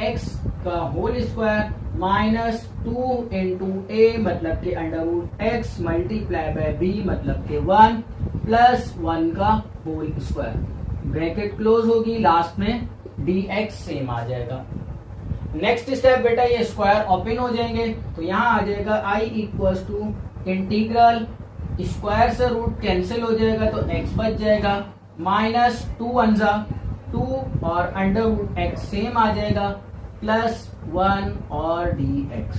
x का whole square minus 2 into a मतलब के under root x multiply by b मतलब के 1 प्लस 1 का होल स्क्वायर। ब्रैकेट क्लोज होगी, लास्ट में dx सेम आ जाएगा। नेक्स्ट स्टेप बेटा ये स्क्वायर ओपन हो जाएंगे, तो यहाँ आ जाएगा i equals to integral, square से रूट कैंसिल हो जाएगा तो x बच जाएगा माइनस 2 वन जा 2 और अंडर रूट एक्स सेम आ जाएगा प्लस 1 और dx।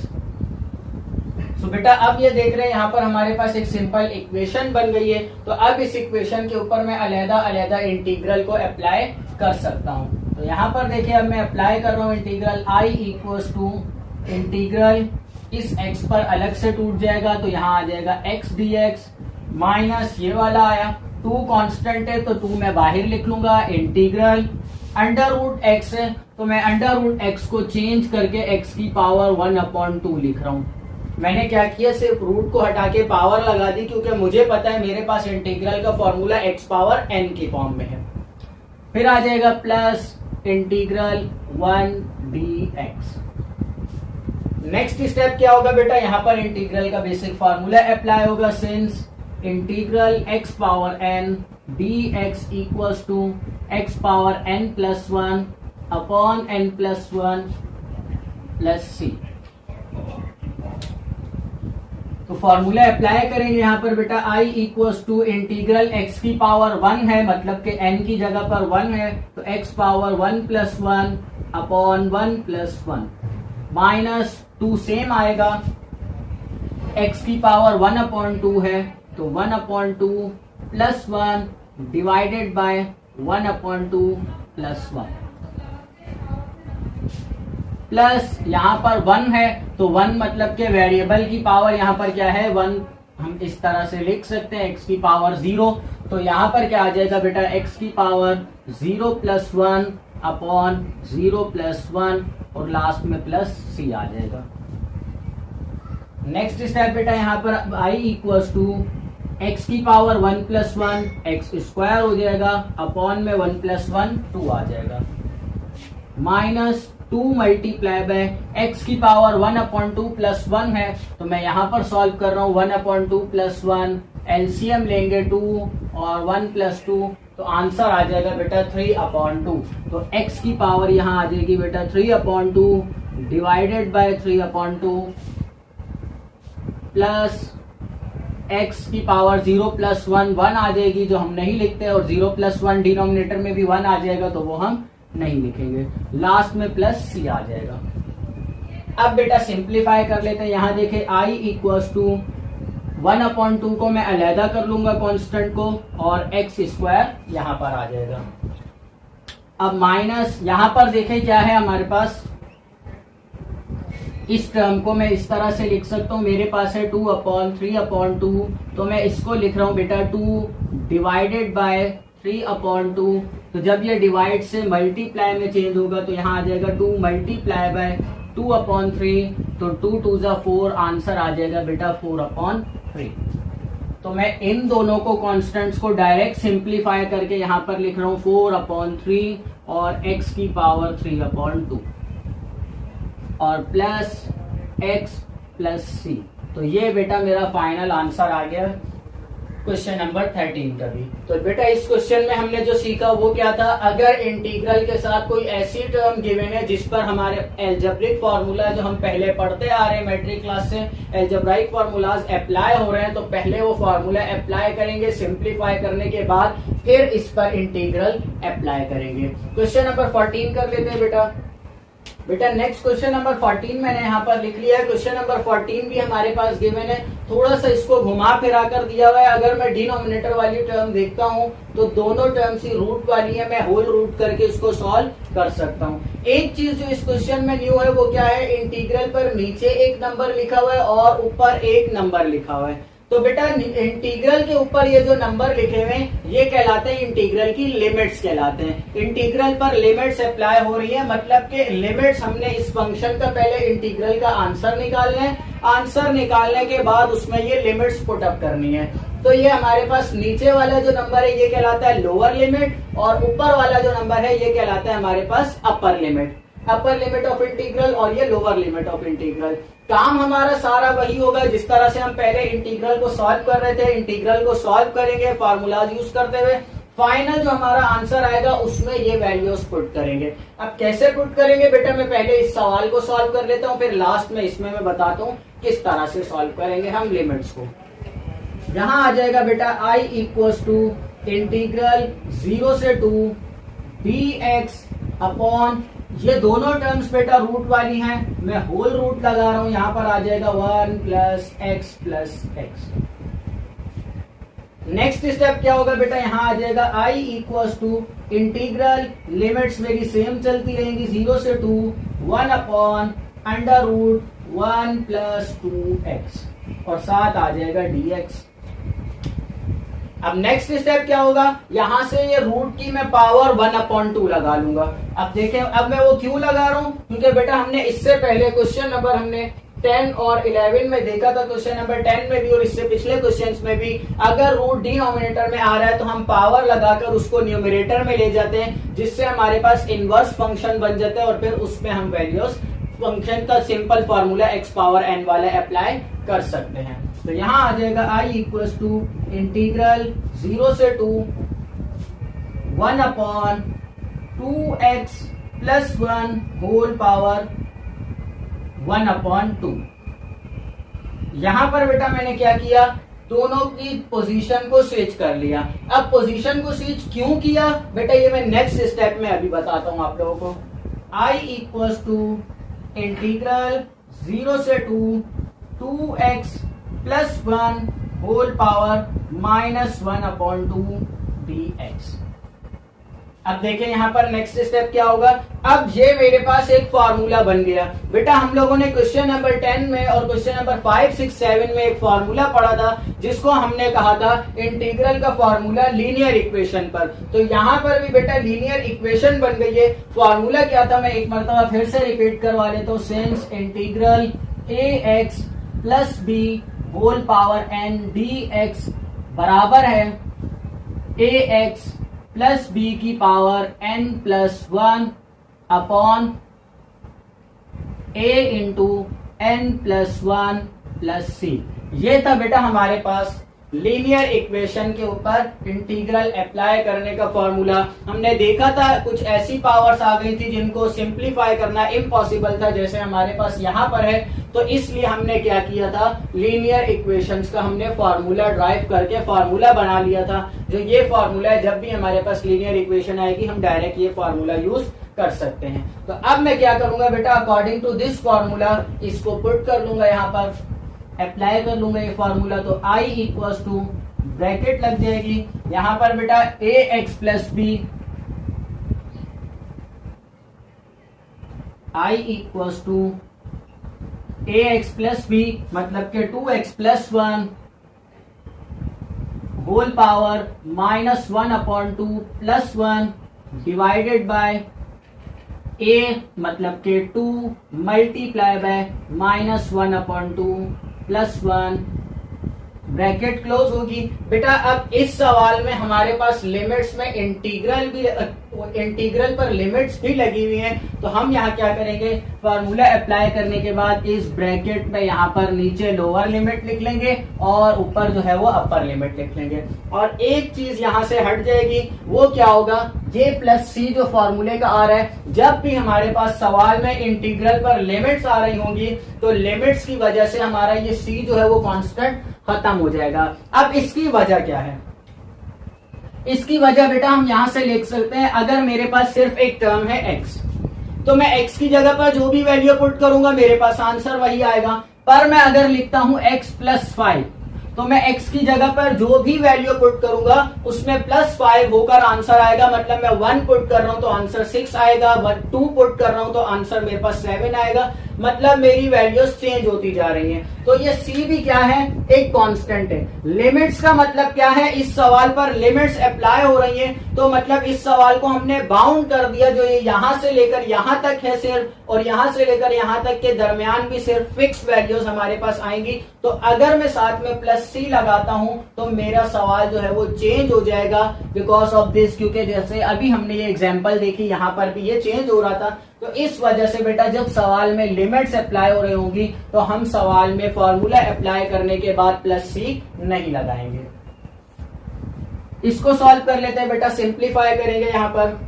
सो बेटा अब ये देख रहे हैं यहाँ पर हमारे पास एक सिंपल इक्वेशन बन गई है, तो अब इस इक्वेशन के ऊपर मैं अलग-अलग इंटीग्रल को अप्लाई कर सकता हूँ। तो यहाँ पर देखिए अब मैं अप्लाई कर रहा हूँ integral i equals to integral, इस x पर अलग से टूट जाएगा तो यहाँ आ जाएगा x dx माइनस ये वाला आया 2 कांस्टेंट है तो 2 मैं बाहर लिख लूंगा, इंटीग्रल अंडर रूट एक्स है तो मैं अंडर रूट एक्स को चेंज करके x की पावर 1/2 लिख रहा हूँ। मैंने क्या किया, सिर्फ रूट को हटा के पावर लगा दी, क्योंकि मुझे पता है मेरे पास इंटीग्रल का फॉर्मूला x पावर n की फॉर्म में है। फिर आ जाएगा plus integral 1 dx। Next step क्या होगा बेटा, यहाँ पर इंटीग्रल का बेसिक फॉर्मूला अप्लाई होगा, since integral x power n dx equals to x power n plus 1 upon n plus 1 plus c। तो फॉर्मूला अप्लाई करेंगे यहाँ पर बेटा i equals to integral x की पावर 1 है, मतलब कि n की जगह पर 1 है तो x power 1 plus 1 upon 1 plus 1 minus 2 same आएगा, x की पावर 1/2 है तो 1/2 plus 1 divided by 1/2 plus 1 plus यहाँ पर 1 है तो 1 मतलब के वेरिएबल की पावर यहाँ पर क्या है 1, हम इस तरह से लिख सकते हैं x की पावर 0, तो यहाँ पर क्या आ जाएगा बेटा x की पावर 0 प्लस 1 अपॉन 0 प्लस 1 और लास्ट में प्लस c आ जाएगा। नेक्स्ट स्टेप बेटा यहाँ पर i इक्वल्स टू x की पावर 1 प्लस 1 x स्क्वायर हो जाएगा अपॉन में 1 प्लस 1 2 आ जाएगा माइनस 2 मल्टीप्लाई बाय x की पावर 1/2 प्लस 1 है तो मैं यहाँ पर सॉल्व कर रहा हूँ 1/2 प्लस 1, एलसीएम लेंगे 2 और 1 प्लस 2 तो आंसर आ जाएगा बेटा 3/2। तो x की पावर यहाँ आ जाएगी बेटा 3/2 डिवाइडेड बाय 3/2 प्लस x की पावर 0 प्लस 1 1 आ जाएगी जो हम नहीं लिखते, और 0 प्लस 1 डिनोमिनेटर में भी 1 आ जाएगा तो वो हम नहीं लिखेंगे, लास्ट में प्लस c आ जाएगा। अब बेटा सिंप्लीफाई कर लेते हैं, यहाँ देखे i इक्वल्स टू 1/2 को मैं अलहदा कर लूंगा कांस्टेंट को और x स्क्वायर यहाँ पर आ जाएगा। अब माइनस यहाँ पर देखें क्या है हमारे पास, इस टर्म को मैं इस तरह से लिख सकता हूँ, मेरे पास है 2/3/2 तो मैं इसको लिख रहा हूँ बेटा 2 डिवाइडेड बाय 3/2। तो जब ये डिवाइड से मल्टीप्लाई में चेंज होगा तो यहाँ आ जाएगा 2 मल्टीप्लाई बाय 2/3, तो 2 2 जा 4, आंसर आ जाएगा बेटा 4/3। तो मैं इन दोनों को कॉन्स्टेंट्स को डायरेक्ट सिंप्लीफाई करके यहां पर लिख रहा हूं 4/3 और x की पावर 3/2 और प्लस x प्लस c। तो ये बेटा मेरा फाइनल आंसर आ गया क्वेश्चन नंबर 13 का भी। तो बेटा इस क्वेश्चन में हमने जो सीखा वो क्या था, अगर इंटीग्रल के साथ कोई ऐसी टर्म गिवन है जिस पर हमारे एल्जेब्रिक फार्मूला जो हम पहले पढ़ते आ रहे हैं मैट्रिक क्लास से, एल्जेब्राइक फार्मूलाज अप्लाई हो रहे हैं, तो पहले वो फार्मूला अप्लाई करेंगे, सिंप्लीफाई करने के बाद फिर इस पर इंटीग्रल अप्लाई करेंगे। क्वेश्चन नंबर 14 कर लेते हैं बेटा नेक्स्ट क्वेश्चन नंबर 14 मैंने यहाँ पर लिख लिया है। क्वेश्चन नंबर 14 भी हमारे पास गिवन है, थोड़ा सा इसको घुमा फिरा कर दिया हुआ है। अगर मैं डिनोमिनेटर वाली टर्म देखता हूँ तो दोनों टर्म्स ही रूट वाली है, मैं होल रूट करके इसको सॉल्व कर सकता हूँ। एक चीज जो इस क्वेश्चन में न्यू है वो क्या है, इंटीग्रल पर नीचे एक नंबर लिखा हुआ है और ऊपर एक नंबर लिखा हुआ है। तो बेटा इंटीग्रल के ऊपर ये जो नंबर लिखे हुए हैं ये कहलाते हैं इंटीग्रल की लिमिट्स कहलाते हैं। इंटीग्रल पर लिमिट्स अप्लाई हो रही है, मतलब कि लिमिट्स हमने इस फंक्शन का पहले इंटीग्रल का आंसर निकालना है, आंसर निकालने के बाद उसमें ये लिमिट्स पुट अप करनी है। तो ये हमारे पास नीचे वाला जो नंबर है ये कहलाता है लोअर लिमिट और ऊपर वाला जो नंबर है ये कहलाता है हमारे पास अपर लिमिट ऑफ इंटीग्रल और ये लोअर लिमिट ऑफ इंटीग्रल। काम हमारा सारा वही होगा जिस तरह से हम पहले इंटीग्रल को सॉल्व कर रहे थे, इंटीग्रल को सॉल्व करेंगे फार्मूलाज यूज करते हुए, फाइनल जो हमारा आंसर आएगा उसमें ये वैल्यूज पुट करेंगे। अब कैसे पुट करेंगे बेटा, मैं पहले इस सवाल को सॉल्व कर लेता हूँ, फिर लास्ट में इसमें मैं बताता हूँ किस तरह से सॉल्व करेंगे हम लिमिट्स को। यहां आ जाएगा बेटा I इक्वल्स टू इंटीग्रल 0 से 2 dx अपॉन, ये दोनों टर्म्स बेटा रूट वाली हैं, मैं होल रूट लगा रहा हूं, यहां पर आ जाएगा 1 प्लस x। नेक्स्ट स्टेप क्या होगा बेटा, यहां आ जाएगा I equals to integral, limits मेरी सेम चलती रहेंगी 0 से 2 1 upon under root 1 plus 2x और साथ आ जाएगा dx। अब नेक्स्ट स्टेप क्या होगा, यहां से ये रूट की मैं पावर 1/2 लगा लूंगा। अब देखें, अब मैं वो क्यों लगा रहा हूं, क्योंकि बेटा हमने इससे पहले क्वेश्चन नंबर हमने 10 और 11 में देखा था, क्वेश्चन नंबर 10 में भी और इससे पिछले क्वेश्चंस में भी, अगर रूट डिनोमिनेटर में आ रहा है तो हम पावर लगाकर उसको न्यूमरेटर में ले जाते हैं, जिससे हमारे पास इनवर्स फंक्शन बन जाता है और फिर उसमें हम वैल्यूज फंक्शन का simple formula x power n वाला अप्लाई कर सकते हैं। तो यहां आ जाएगा I इक्वल्स टू इंटीग्रल 0 से 2 1 upon 2x plus 1 whole power 1/2। यहां पर बेटा मैंने क्या किया, दोनों की पोजीशन को स्विच कर लिया। अब पोजीशन को स्विच क्यों किया बेटा, ये मैं नेक्स्ट स्टेप में अभी बताता हूं आप लोगों को। I इक्वल्स टू इंटीग्रल 0 से 2 2x plus 1 whole power -1/2 dx। अब देखें यहां पर नेक्स्ट स्टेप क्या होगा, अब ये मेरे पास एक फार्मूला बन गया। बेटा हम लोगों ने क्वेश्चन नंबर 10 में और क्वेश्चन नंबर 5 6 7 में एक फार्मूला पढ़ा था जिसको हमने कहा था इंटीग्रल का फार्मूला लीनियर इक्वेशन पर। तो यहाँ पर भी बेटा लीनियर इक्वेशन बन गई है। फार्मूला क्या था, मैं एक मरतबा फिर से रिपीट करवा लेता हूँ। Since integral ax plus b whole power n dx बराबर है ax प्लस बी की power n plus 1 upon a into n plus 1 plus C. ये था बेटा हमारे पास लीनियर इक्वेशन के ऊपर इंटीग्रल अप्लाई करने का फॉर्मूला। हमने देखा था कुछ ऐसी पावर्स आ गई थी जिनको सिंप्लीफाई करना इम्पॉसिबल था, जैसे हमारे पास यहाँ पर है। तो इसलिए हमने क्या किया था, लीनियर इक्वेशंस का हमने फॉर्मूला ड्राइव करके फॉर्मूला बना लिया था। जो ये फॉर्मूला है, जब भी हमारे पास लीनियर इक्वेशन आएगी हम डायरेक्ट ये फॉर्मूला यूज कर सकते हैं। तो अब मैं क्या करूंगा बेटा, अकॉर्डिंग टू दिस फॉर्मूला इसको पुट कर लूंगा, यहाँ पर अप्लाई कर लूंगा ये फॉर्मूला। तो I इक्वल्स टू ब्रैकेट लग जाएगी यहां पर बेटा ax plus b, I equals to ax plus b मतलब के 2x plus 1 whole power -1/2 plus 1 divided by a मतलब के 2 मल्टीप्लाई बाय -1/2 +1 ब्रैकेट क्लोज होगी। बेटा अब इस सवाल में हमारे पास लिमिट्स में इंटीग्रल पर लिमिट्स भी लगी हुई हैं, तो हम यहाँ क्या करेंगे, फार्मूला अप्लाई करने के बाद इस ब्रैकेट में यहाँ पर नीचे लोअर लिमिट लिख लेंगे और ऊपर जो है वो अपर लिमिट लिख लेंगे। और एक चीज यहाँ से हट जाएगी, वो क्या होगा, ये प्लस सी जो फॉर्मूले का आ रहा है, जब भी हमारे पास सवाल में इंटीग्रल पर लिमिट्स आ रही होंगी तो लिमिट्स की वजह से हमारा ये सी जो है वो कांस्टेंट खत्म हो जाएगा। अब इसकी वजह क्या है, इसकी वजह बेटा हम यहां से लिख सकते हैं, अगर मेरे पास सिर्फ एक टर्म है x, तो मैं x की जगह पर जो भी वैल्यू पुट करूंगा मेरे पास आंसर वही आएगा। पर मैं अगर लिखता हूं x + 5, तो मैं x की जगह पर जो भी वैल्यू पुट करूंगा उसमें +5 होकर आंसर आएगा। मतलब मैं 1 पुट कर रहा हूं तो आंसर 6 आएगा, 2 पुट कर रहा हूं तो आंसर मेरे पास 7 आएगा। मतलब मेरी वैल्यूज चेंज होती जा रही हैं। तो ये सी भी क्या है, एक कांस्टेंट है। लिमिट्स का मतलब क्या है, इस सवाल पर लिमिट्स अप्लाई हो रही हैं, तो मतलब इस सवाल को हमने बाउंड कर दिया, जो ये यहां से लेकर यहां तक है सिर्फ, और यहां से लेकर यहां तक के दरमियान भी सिर्फ फिक्स वैल्यूज हमारे पास आएंगी। तो अगर मैं साथ में +c लगाता हूं तो मेरा सवाल जो है वो चेंज हो जाएगा बिकॉज ऑफ दिस, क्योंकि जैसे अभी हमने ये एग्जांपल देखी, यहां पर भी ये चेंज हो रहा था। तो इस वजह से बेटा जब सवाल में लिमिट्स अप्लाई हो रही होंगी तो हम सवाल में फॉर्मूला अप्लाई करने के बाद +c नहीं लगाएंगे। इसको सॉल्व कर लेते हैं बेटा, सिंप्लीफाई करेंगे। यहां पर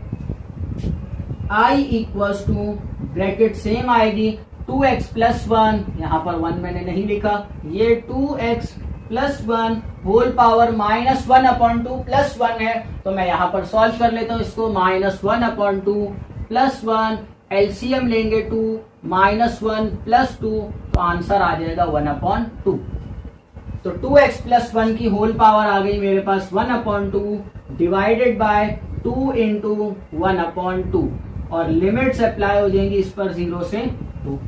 i equals to bracket same आएगी 2x + 1, यहां पर 1 मैंने नहीं लिखा, ये 2x + 1 होल पावर -1/2 +1 है, तो मैं यहां पर सॉल्व कर लेता हूं इसको। -1/2 +1 एलसीएम लेंगे 2 -1 + 2, तो आंसर आ जाएगा 1/2। तो 2x + 1 की होल पावर आ गई मेरे पास 1/2 डिवाइडेड बाय 2 × 1/2, और लिमिट्स अप्लाई हो जाएंगी इस पर 0 से 2।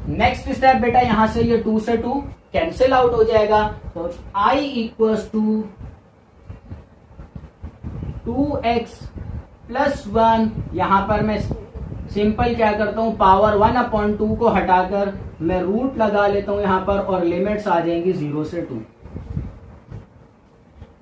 नेक्स्ट स्टेप बेटा, यहां से ये 2 से 2 कैंसिल आउट हो जाएगा, तो i इक्वल्स टू 2x + 1, यहां पर मैं सिंपल क्या करता हूं, पावर 1/2 को हटाकर मैं रूट लगा लेता हूं यहां पर, और लिमिट्स आ जाएंगी 0 से 2।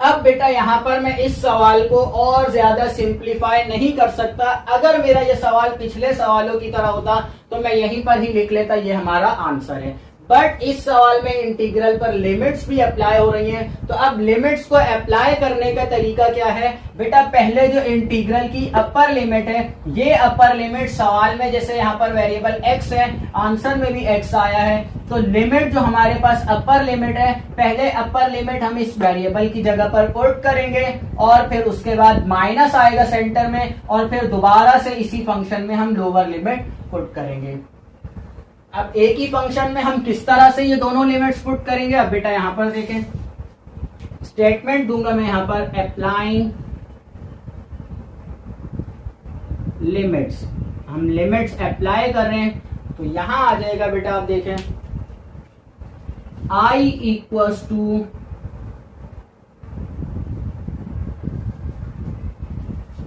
अब बेटा यहां पर मैं इस सवाल को और ज्यादा सिंप्लीफाई नहीं कर सकता। अगर मेरा ये सवाल पिछले सवालों की तरह होता तो मैं यहीं पर ही लिख लेता, ये हमारा आंसर है। बट इस सवाल में इंटीग्रल पर लिमिट्स भी अप्लाई हो रही हैं, तो अब लिमिट्स को अप्लाई करने का तरीका क्या है बेटा, पहले जो इंटीग्रल की अपर लिमिट है, ये अपर लिमिट सवाल में जैसे यहाँ पर वेरिएबल x है, आंसर में भी x आया है, तो लिमिट जो हमारे पास अपर लिमिट है, पहले अपर लिमिट हम इस वेरिएबल की जगह पर पुट करेंगे, और फिर उसके बाद माइनस आएगा सेंटर में, और फिर दोबारा से इसी फंक्शन में हम लोअर लिमिट पुट करेंगे। अब एक ही फंक्शन में हम किस तरह से ये दोनों लिमिट्स पुट करेंगे, अब बेटा यहां पर देखें, स्टेटमेंट दूंगा मैं यहां पर, अप्लाइंग लिमिट्स, हम लिमिट्स अप्लाई कर रहे हैं, तो यहां आ जाएगा बेटा, आप देखें i equals to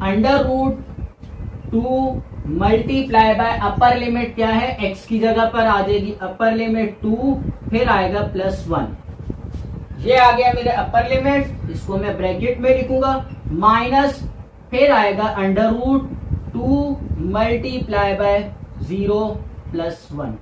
√2 multiply by upper limit क्या है, x की जगह पर आ जाएगी अपर लिमिट 2, फिर आएगा +1, ये आ गया मेरे अपर लिमिट, इसको मैं ब्रैकेट में लिखूंगा, माइनस फिर आएगा √2 मल्टीप्लाई बाय 0 + 1।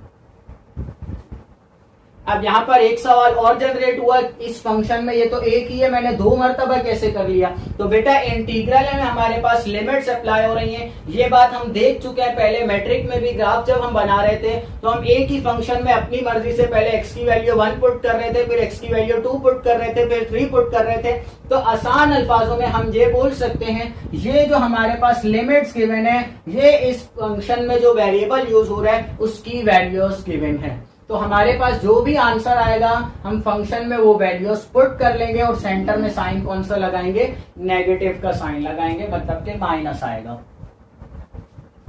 अब यहां पर एक सवाल और जनरेट हुआ इस फंक्शन में, ये तो एक ही है, मैंने 2 मरतबा कैसे कर लिया, तो बेटा इंटीग्रल में हमारे पास लिमिट्स अप्लाई हो रही हैं, ये बात हम देख चुके हैं पहले मैट्रिक में भी। ग्राफ जब हम बना रहे थे तो हम एक ही फंक्शन में अपनी मर्जी से पहले x की वैल्यू 1 पुट कर रहे थे, फिर x की वैल्यू 2 पुट कर रहे थे, फिर 3 पुट कर रहे थे। तो आसान अल्फाजों में हम ये बोल सकते हैं, ये जो हमारे पास लिमिट्स गिवन है, ये इस फंक्शन में जो वेरिएबल यूज हो रहा है उसकी वैल्यूज गिवन है। तो हमारे पास जो भी आंसर आएगा हम फंक्शन में वो वैल्यूज पुट कर लेंगे, और सेंटर में साइन कौन सा लगाएंगे, नेगेटिव का साइन लगाएंगे, मतलब कि माइनस आएगा।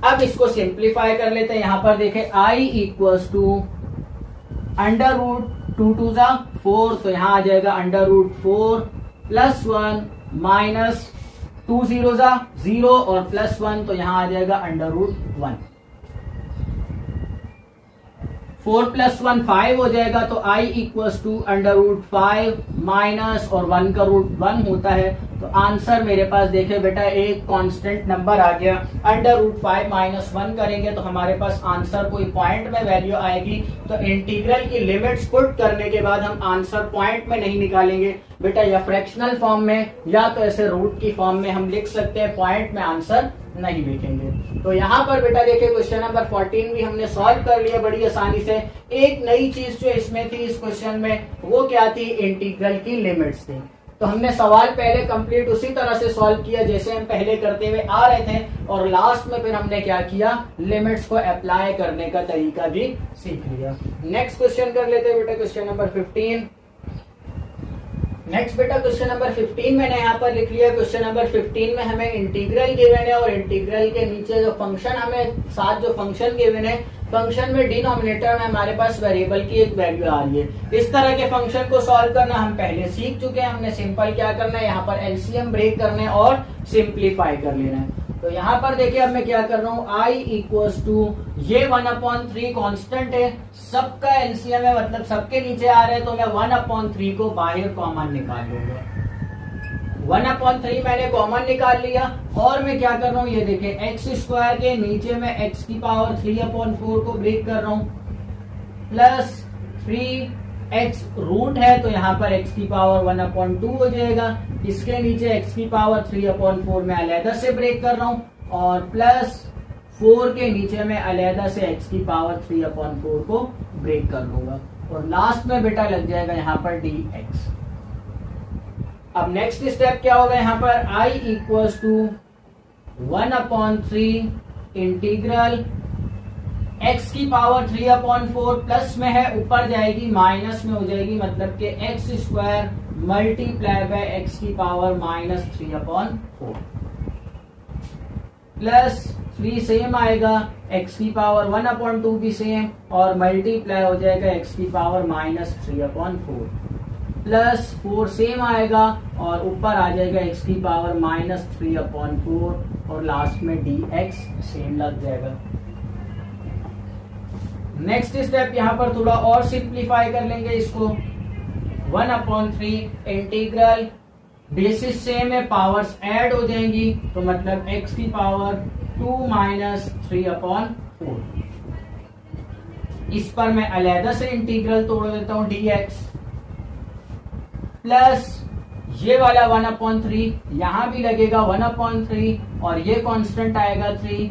अब इसको सिंप्लीफाई कर लेते हैं, यहां पर देखें i इक्वल्स टू √2 2 4, तो यहां आ जाएगा √4 + 1 - 2 जीरो जा 0 और +1 तो यहां आ जाएगा √1। 4 + 1 5 हो जाएगा, तो I इक्वल्स टू √5 माइनस और 1 का रूट 1 होता है। तो आंसर मेरे पास देखे बेटा एक कांस्टेंट नंबर आ गया। √5 माइनस 1 करेंगे तो हमारे पास आंसर कोई पॉइंट में वैल्यू आएगी। तो इंटीग्रल की लिमिट्स पुट करने के बाद हम आंसर पॉइंट में नहीं निकालेंगे बेटा, या फ्रैक्शनल फॉर्म में या तो ऐसे रूट की फॉर्म में हम लिख सकते हैं, पॉइंट में आंसर नहीं लिखेंगे। तो यहाँ पर बेटा देखिए क्वेश्चन नंबर 14 भी हमने सॉल्व कर लिया बड़ी आसानी से। एक नई चीज जो इसमें थी इस क्वेश्चन में, वो क्या थी, इंटीग्रल की लिमिट्स थी। तो हमने सवाल पहले कंप्लीट उसी तरह से सॉल्व किया जैसे हम पहले करते हुए आ रहे थे, और लास्ट में फिर हमने क्या किया, लिमिट्स को अप्लाई करने का तरीका भी सीख लिया। नेक्स्ट क्वेश्चन कर लेते हैं बेटा, क्वेश्चन नंबर 15। नेक्स्ट बेटा क्वेश्चन नंबर 15 मैंने यहाँ पर लिख लिया। क्वेश्चन नंबर 15 में हमें इंटीग्रल गिवन है और इंटीग्रल के नीचे जो फंक्शन हमें साथ जो फंक्शन गिवन है, फंक्शन में डिनोमिनेटर में हमारे पास वेरिएबल की एक वैल्यू आ रही है। इस तरह के फंक्शन को सॉल्व करना हम पहले सीख चुके हैं। हमने सिंपल क्या करना है, यहाँ पर एलसीएम ब्रेक करने और सिंप्लीफाई कर लेना है। तो यहाँ पर देखिए अब मैं क्या कर रहा हूँ, I इक्वल्स टू ये 1/3 कांस्टेंट है, सबका एलसीएम है, मतलब सबके नीचे आ रहे हैं, तो मैं 1/3 को बाहर कॉमन निकाल लूंगा। 1/3 मैंने कॉमन निकाल लिया, और मैं क्या कर रहा हूँ, ये देखिए x² के नीचे में x की पावर 3/4 को ब्रेक कर रहा हूँ, प्लस 3x रूट है तो यहाँ पर x की पावर 1/2 हो जाएगा। इसके नीचे x की पावर 3/4 में अलहदा से ब्रेक कर रहा हूँ, और प्लस 4 के नीचे में अलहदा से x की पावर 3/4 को ब्रेक कर लूंगा, और लास्ट में बेटा लग जाएगा यहाँ पर dx। अब नेक्स्ट स्टेप क्या होगा, यहाँ पर I equals to 1/3 integral x की पावर 3/4 प्लस में है, ऊपर जाएगी माइनस में हो जाएगी, मतलब कि x² मल्टीप्लाई बाय x की पावर -3/4 प्लस 3 सेम आएगा, x की पावर 1/2 भी सेम, और मल्टीप्लाई हो जाएगा x की पावर -3/4 प्लस 4 सेम आएगा, और ऊपर आ जाएगा x की पावर -3/4, और लास्ट में dx सेम लग जाएगा। नेक्स्ट स्टेप यहाँ पर थोड़ा और सिंप्लीफाई कर लेंगे इसको। 1/3 इंटीग्रल बेसिस सेम है, पावर्स ऐड हो जाएंगी, तो मतलब x की पावर 2 - 3/4। इस पर मैं अलहदा से इंटीग्रल तोड़ देता हूँ dx, प्लस ये वाला 1/3 यहां भी लगेगा 1/3, और ये कांस्टेंट आएगा 3,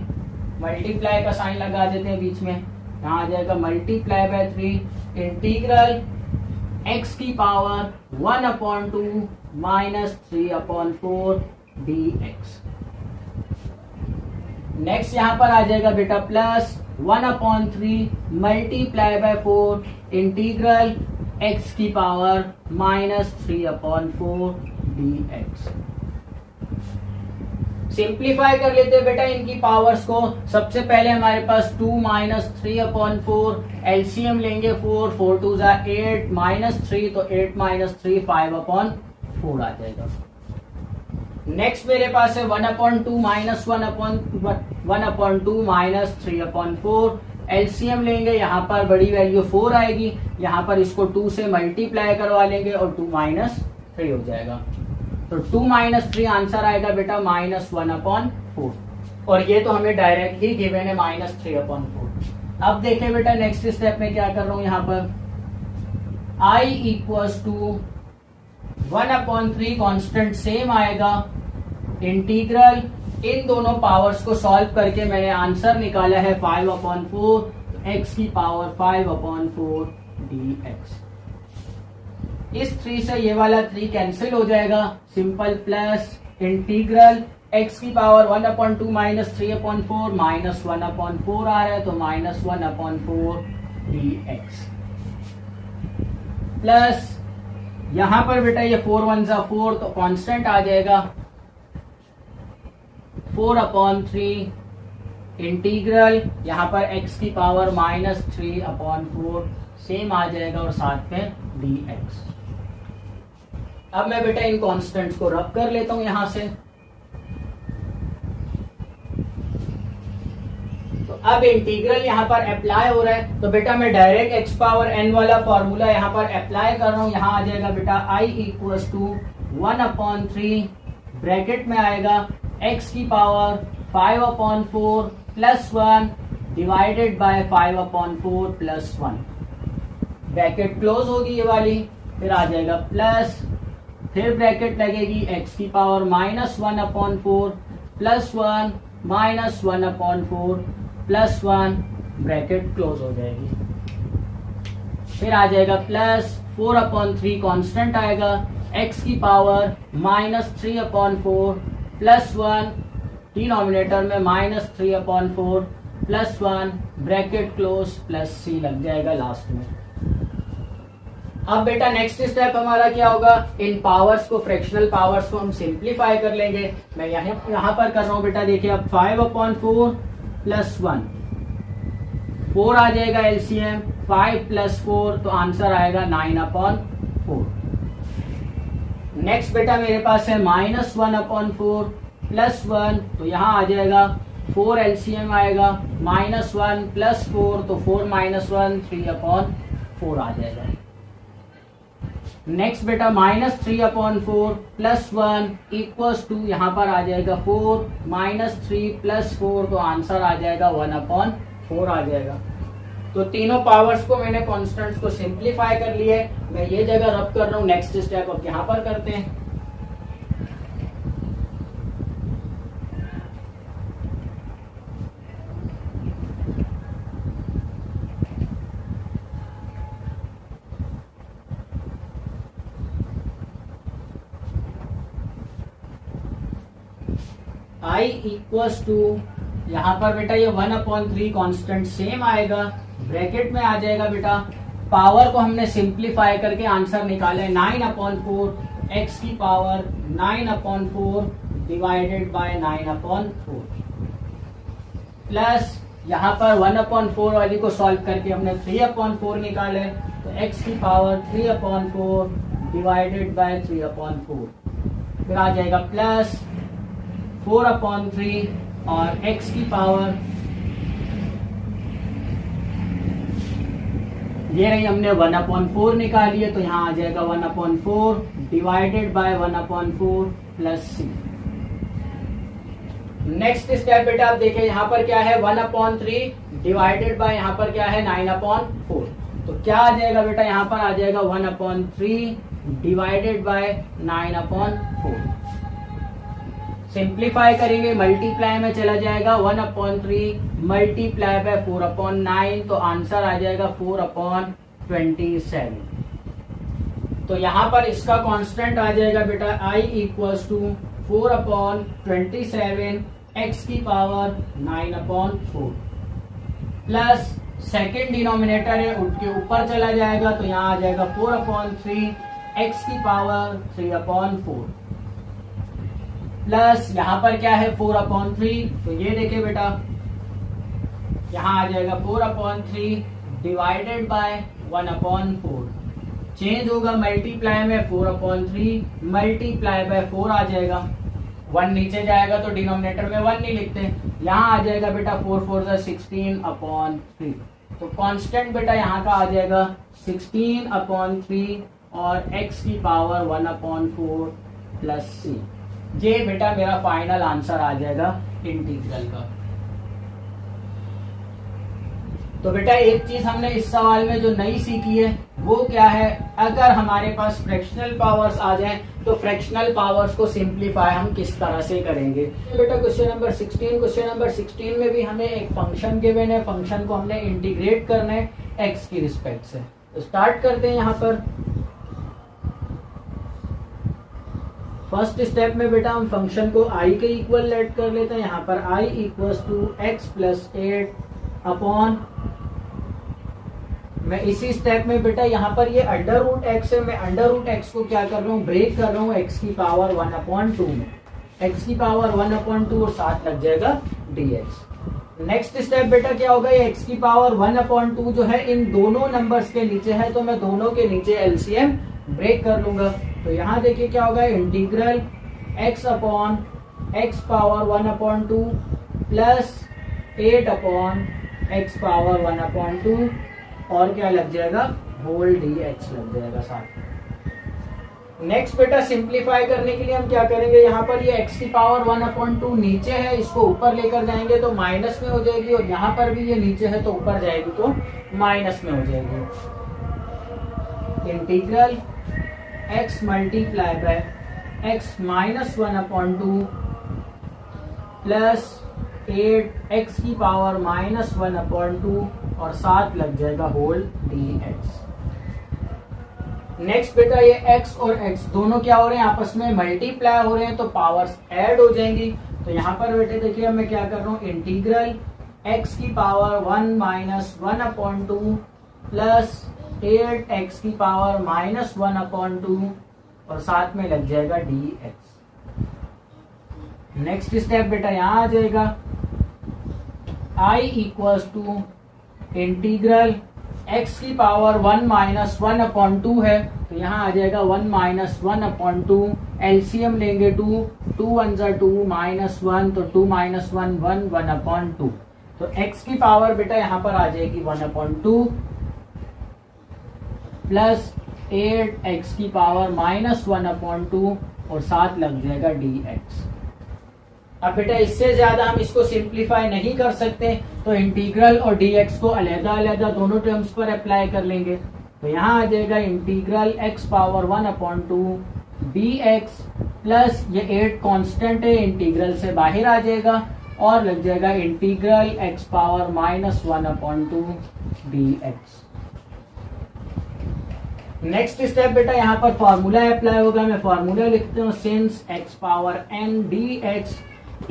मल्टीप्लाई का साइन लगा देते हैं बीच में, यहां आ जाएगा मल्टीप्लाई बाय 3 इंटीग्रल x की पावर 1/2 -3/4 dx। नेक्स्ट यहां पर आ जाएगा बेटा plus 1/3 multiply by 4 integral x की पावर -3/4 dx। सिंप्लीफाई कर लेते हैं बेटा इनकी पावर्स को। सबसे पहले हमारे पास 2 - 3/4, एलसीएम लेंगे 4, 4 2 जा 8, -3 तो 8 - 3 5/4 आ जाएगा। नेक्स्ट मेरे पास है 1/2 -1/2 -3/4, एलसीएम लेंगे, यहाँ पर बड़ी वैल्यू 4 आएगी, यहाँ पर इसको 2 से मल्टीप्लाई करवा लेंगे और 2 - 3 हो जाएगा, तो 2 - 3 आंसर आएगा बेटा -1/4, और ये तो हमें डायरेक्ट ही गिवन है -3/4। अब देखें बेटा नेक्स्ट स्टेप में क्या कर रहा हूं, यहाँ पर I equals to 1/3 constant same आएगा, इंटीग्रल इन दोनों पावर्स को सॉल्व करके मैंने आंसर निकाला है 5/4, x की पावर 5/4 dx। इस 3 से ये वाला 3 कैंसिल हो जाएगा, सिंपल, प्लस इंटीग्रल x की पावर 1/2 -3/4 -1/4 आ रहा है, तो -1/4 dx, प्लस यहां पर बेटा ये 4 1 जा 4, तो कांस्टेंट आ जाएगा 4/3 इंटीग्रल, यहाँ पर x की पावर -3/4 सेम आ जाएगा, और साथ में dx। अब मैं बेटा इन कांस्टेंट्स को रब कर लेता हूं यहां से, अब इंटीग्रल यहाँ पर अप्लाई हो रहा है, तो बेटा मैं डायरेक्ट x पावर n वाला फॉर्मूला यहाँ पर अप्लाई कर रहा हूँ। यहाँ आ जाएगा बेटा I इक्वल टू 1/3 ब्रैकेट में आएगा x की power 5/4 plus 1 divided bye 5/4 plus 1, bracket close होगी ये वाली, फिर आ जाएगा प्लस, फिर ब्रैकेट लगेगी x की power -1/4 plus 1 -1/4 plus 1, bracket close हो जाएगी, फिर आ जाएगा प्लस 4/3 कांस्टेंट आएगा, x की पावर -3/4 प्लस 1, डिनोमिनेटर में -3/4 plus 1, bracket close, plus c लग जाएगा लास्ट में। अब बेटा नेक्स्ट स्टेप हमारा क्या होगा, इन पावर्स को, फ्रैक्शनल पावर्स को हम सिंप्लीफाई कर लेंगे। मैं यहाँ पर कर रहा हूँ बेटा, देखिए अब 5/4 प्लस 1, 4 आ जाएगा एलसीएम, 5 प्लस 4 तो आंसर आएगा 9/4। नेक्स्ट बेटा मेरे पास है -1/4 प्लस 1, तो यहाँ आ जाएगा 4 एलसीएम आएगा, -1 प्लस 4 तो 4 - 1 3/4 आ जाएगा। नेक्स्ट बेटा -3/4 प्लस 1 इक्वल्स टू, यहाँ पर आ जाएगा 4 -3 प्लस 4 तो आंसर आ जाएगा 1/4 आ जाएगा। तो तीनों पावर्स को मैंने कॉन्स्टेंट्स को सिंप्लीफाई कर लिए, मैं ये जगह रब कर रहा हूँ। नेक्स्ट स्टेप अब यहाँ पर करते हैं। I इक्वल्स टू, यहाँ पर बेटा ये 1/3 कांस्टेंट सेम आएगा, ब्रैकेट में आ जाएगा बेटा, पावर को हमने सिंप्लीफाई करके आंसर निकाले 9/4, x की पावर 9/4 डिवाइडेड बाय 9/4 प्लस, यहाँ पर 1/4 वाली को सॉल्व करके हमने 3/4 निकाले, तो x की पावर 3/4 डिवाइडेड बाय 3/4, फिर आ जाएगा प्लस 4/3 और x की पावर, ये रही हमने 1/4 निकाली है, तो यहाँ आ जाएगा 1/4 divided by 1/4 plus c। Next step बेटा आप देखिए, यहाँ पर क्या है 1/3 डिवाइडेड बाय, यहाँ पर क्या है 9/4, तो क्या आ जाएगा बेटा, यहाँ पर आ जाएगा 1/3 डिवाइडेड बाय 9/4। सिंप्लीफाई करेंगे, मल्टीप्लाई में चला जाएगा, 1/3 मल्टीप्लाई बाय 4/9 तो आंसर आ जाएगा 4/27। तो यहाँ पर इसका कांस्टेंट आ जाएगा बेटा I इक्वल्स टू 4/27 x की पावर 9/4 प्लस सेकेंड डिनोमिनेटर है उठ के ऊपर चला जाएगा, तो यहाँ आ जाएगा 4/3 x की पावर 3/4 प्लस, यहाँ पर क्या है 4/3, तो ये देखिए बेटा यहाँ आ जाएगा 4/3 डिवाइडेड बाय 1/4, चेंज होगा मल्टीप्लाई में, 4/3 मल्टीप्लाई बाय 4 आ जाएगा, 1 नीचे जाएगा तो डिनोमिनेटर में 1 नहीं लिखते, यहाँ आ जाएगा बेटा 4 4 16/3, तो कांस्टेंट बेटा यहाँ का आ जाएगा 16/3 और x की पावर 1/4 प्लस c। ये बेटा मेरा फाइनल आंसर आ जाएगा इंटीग्रल का। तो बेटा एक चीज हमने इस सवाल में जो नई सीखी है वो क्या है, अगर हमारे पास फ्रैक्शनल पावर्स आ जाएं तो फ्रैक्शनल पावर्स को सिंप्लीफाई हम किस तरह से करेंगे। बेटा क्वेश्चन नंबर 16 में भी हमें एक फंक्शन गिवन है, फंक्शन को हमने इंटीग्रेट करना है x की रिस्पेक्ट से। तो स्टार्ट करते हैं यहाँ पर। फर्स्ट स्टेप में बेटा हम फंक्शन को i के इक्वल लेट कर लेते हैं। यहाँ पर i equals to x plus 8 upon, मैं इसी स्टेप में बेटा यहाँ पर ये अंडर रूट एक्स है, मैं अंडर रूट एक्स को क्या कर रहा हूँ, ब्रेक कर रहा हूँ x की पावर 1/2 में, x की पावर 1/2 और साथ लग जाएगा dx। नेक्स्ट स्टेप बेटा क्या होगा, ये x की पावर 1/2 जो है इन दोनों नंबर्स के नीचे है, तो मैं दोनों के नीचे एलसीएम ब्रेक कर लूंगा। तो यहाँ देखिए क्या होगा, integral x upon x power 1/2 plus 8 upon x power 1/2 और क्या लग जाएगा, होल डी एक्स लग जाएगा साथ में। नेक्स्ट बेटा सिंप्लीफाई करने के लिए हम क्या करेंगे, यहाँ पर ये x की पावर 1/2 नीचे है, इसको ऊपर लेकर जाएंगे तो माइनस में हो जाएगी, और यहाँ पर भी ये नीचे है तो ऊपर जाएगी तो माइनस में हो जाएगी। Integral x multiply by x minus 1/2 plus 8x की पावर माइनस 1/2 और साथ लग जाएगा होल डी एक्स। नेक्स्ट बेटा ये x और x दोनों क्या हो रहे हैं, आपस में मल्टीप्लाई हो रहे हैं तो पावर्स ऐड हो जाएंगी। तो यहाँ पर बेटे देखिए मैं क्या कर रहा हूँ, इंटीग्रल x की पावर 1 माइनस 1/2 प्लस 8x की पावर माइनस 1/2 और साथ में लग जाएगा dx। नेक्स्ट स्टेप बेटा यहाँ आ जाएगा, I equals to integral x की पावर 1 माइनस 1/2 है तो यहाँ आ जाएगा 1 माइनस 1/2, एलसीएम लेंगे 2, 2 1 जा 2 माइनस 1 तो 2 माइनस 1 1 1/2। तो x की पावर बेटा यहाँ पर आ जाएगी 1/2 प्लस 8x की पावर माइनस 1/2 और साथ लग जाएगा dx। अब बेटा इससे ज्यादा हम इसको सिंप्लीफाई नहीं कर सकते तो इंटीग्रल और dx को अलग अलग दोनों टर्म्स पर अप्लाई कर लेंगे। तो यहाँ आ जाएगा integral x power 1/2 dx plus ये 8 कांस्टेंट है, इंटीग्रल से बाहर आ जाएगा और लग जाएगा integral x power minus 1/2 dx। Next step बेटा यहाँ पर फॉर्मूला अप्लाई होगा, मैं फॉर्मूला लिखता हूँ, since x power n dx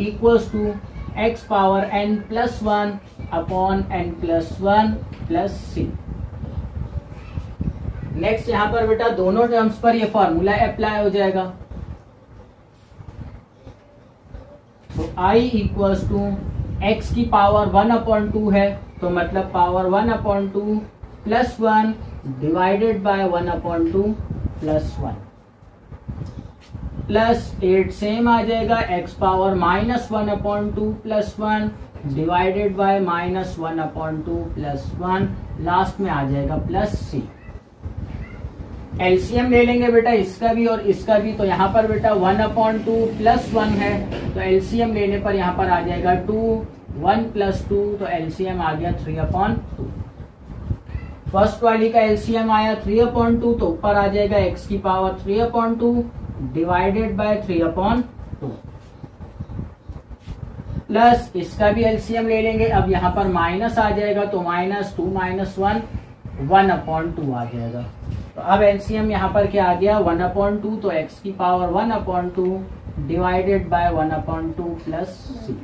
equals to x power n plus 1 upon n plus 1 plus c। Next यहाँ पर बेटा दोनों टर्म्स पर ये फॉर्मूला अप्लाई हो जाएगा। तो I इक्वल्स टू x की पावर 1/2 है तो मतलब power 1/2 plus 1 divided by 1/2 plus 1 plus 8 same आ जाएगा, x power minus 1/2 plus 1 divided by minus 1/2 plus 1 last में आ जाएगा प्लस c। एलसीएम ले लेंगे बेटा इसका भी और इसका भी, तो यहाँ पर बेटा 1/2 प्लस 1 है तो एलसीएम लेने पर यहाँ पर आ जाएगा 2, 1 प्लस 2 तो एलसीएम आ गया 3/2। फर्स्ट वाली का एलसीएम आया 3/2 तो ऊपर आ जाएगा x की पावर 3/2 डिवाइडेड बाय 3/2 प्लस इसका भी एलसीएम ले लेंगे। अब यहाँ पर माइनस आ जाएगा तो माइनस 2 माइनस 1 1/2 आ जाएगा। तो अब एलसीएम यहाँ पर क्या आ गया 1/2 तो x की power 1/2 divided by 1/2 plus c।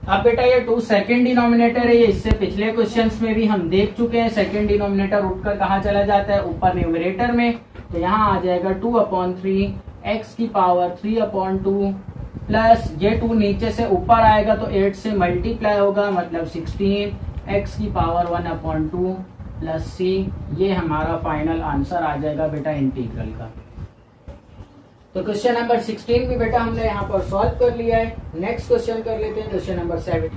अब बेटा ये 2 सेकेंड डिनोमिनेटर है, ये इससे पिछले क्वेश्चंस में भी हम देख चुके हैं। सेकेंड डिनोमिनेटर उठकर कहाँ चला जाता है, ऊपर न्यूमरेटर में। तो यहाँ आ जाएगा 2/3 x की पावर 3/2 प्लस ये 2 नीचे से ऊपर आएगा तो 8 से मल्टीप्लाई होगा मतलब 16 x की पावर 1/2 प्लस c। ये हमारा फाइनल आंसर आ जाएगा बेटा इंटीग्रल का। तो क्वेश्चन नंबर 16 भी बेटा हमने यहाँ पर सॉल्व कर लिया है। नेक्स्ट क्वेश्चन कर लेते हैं, क्वेश्चन नंबर 7।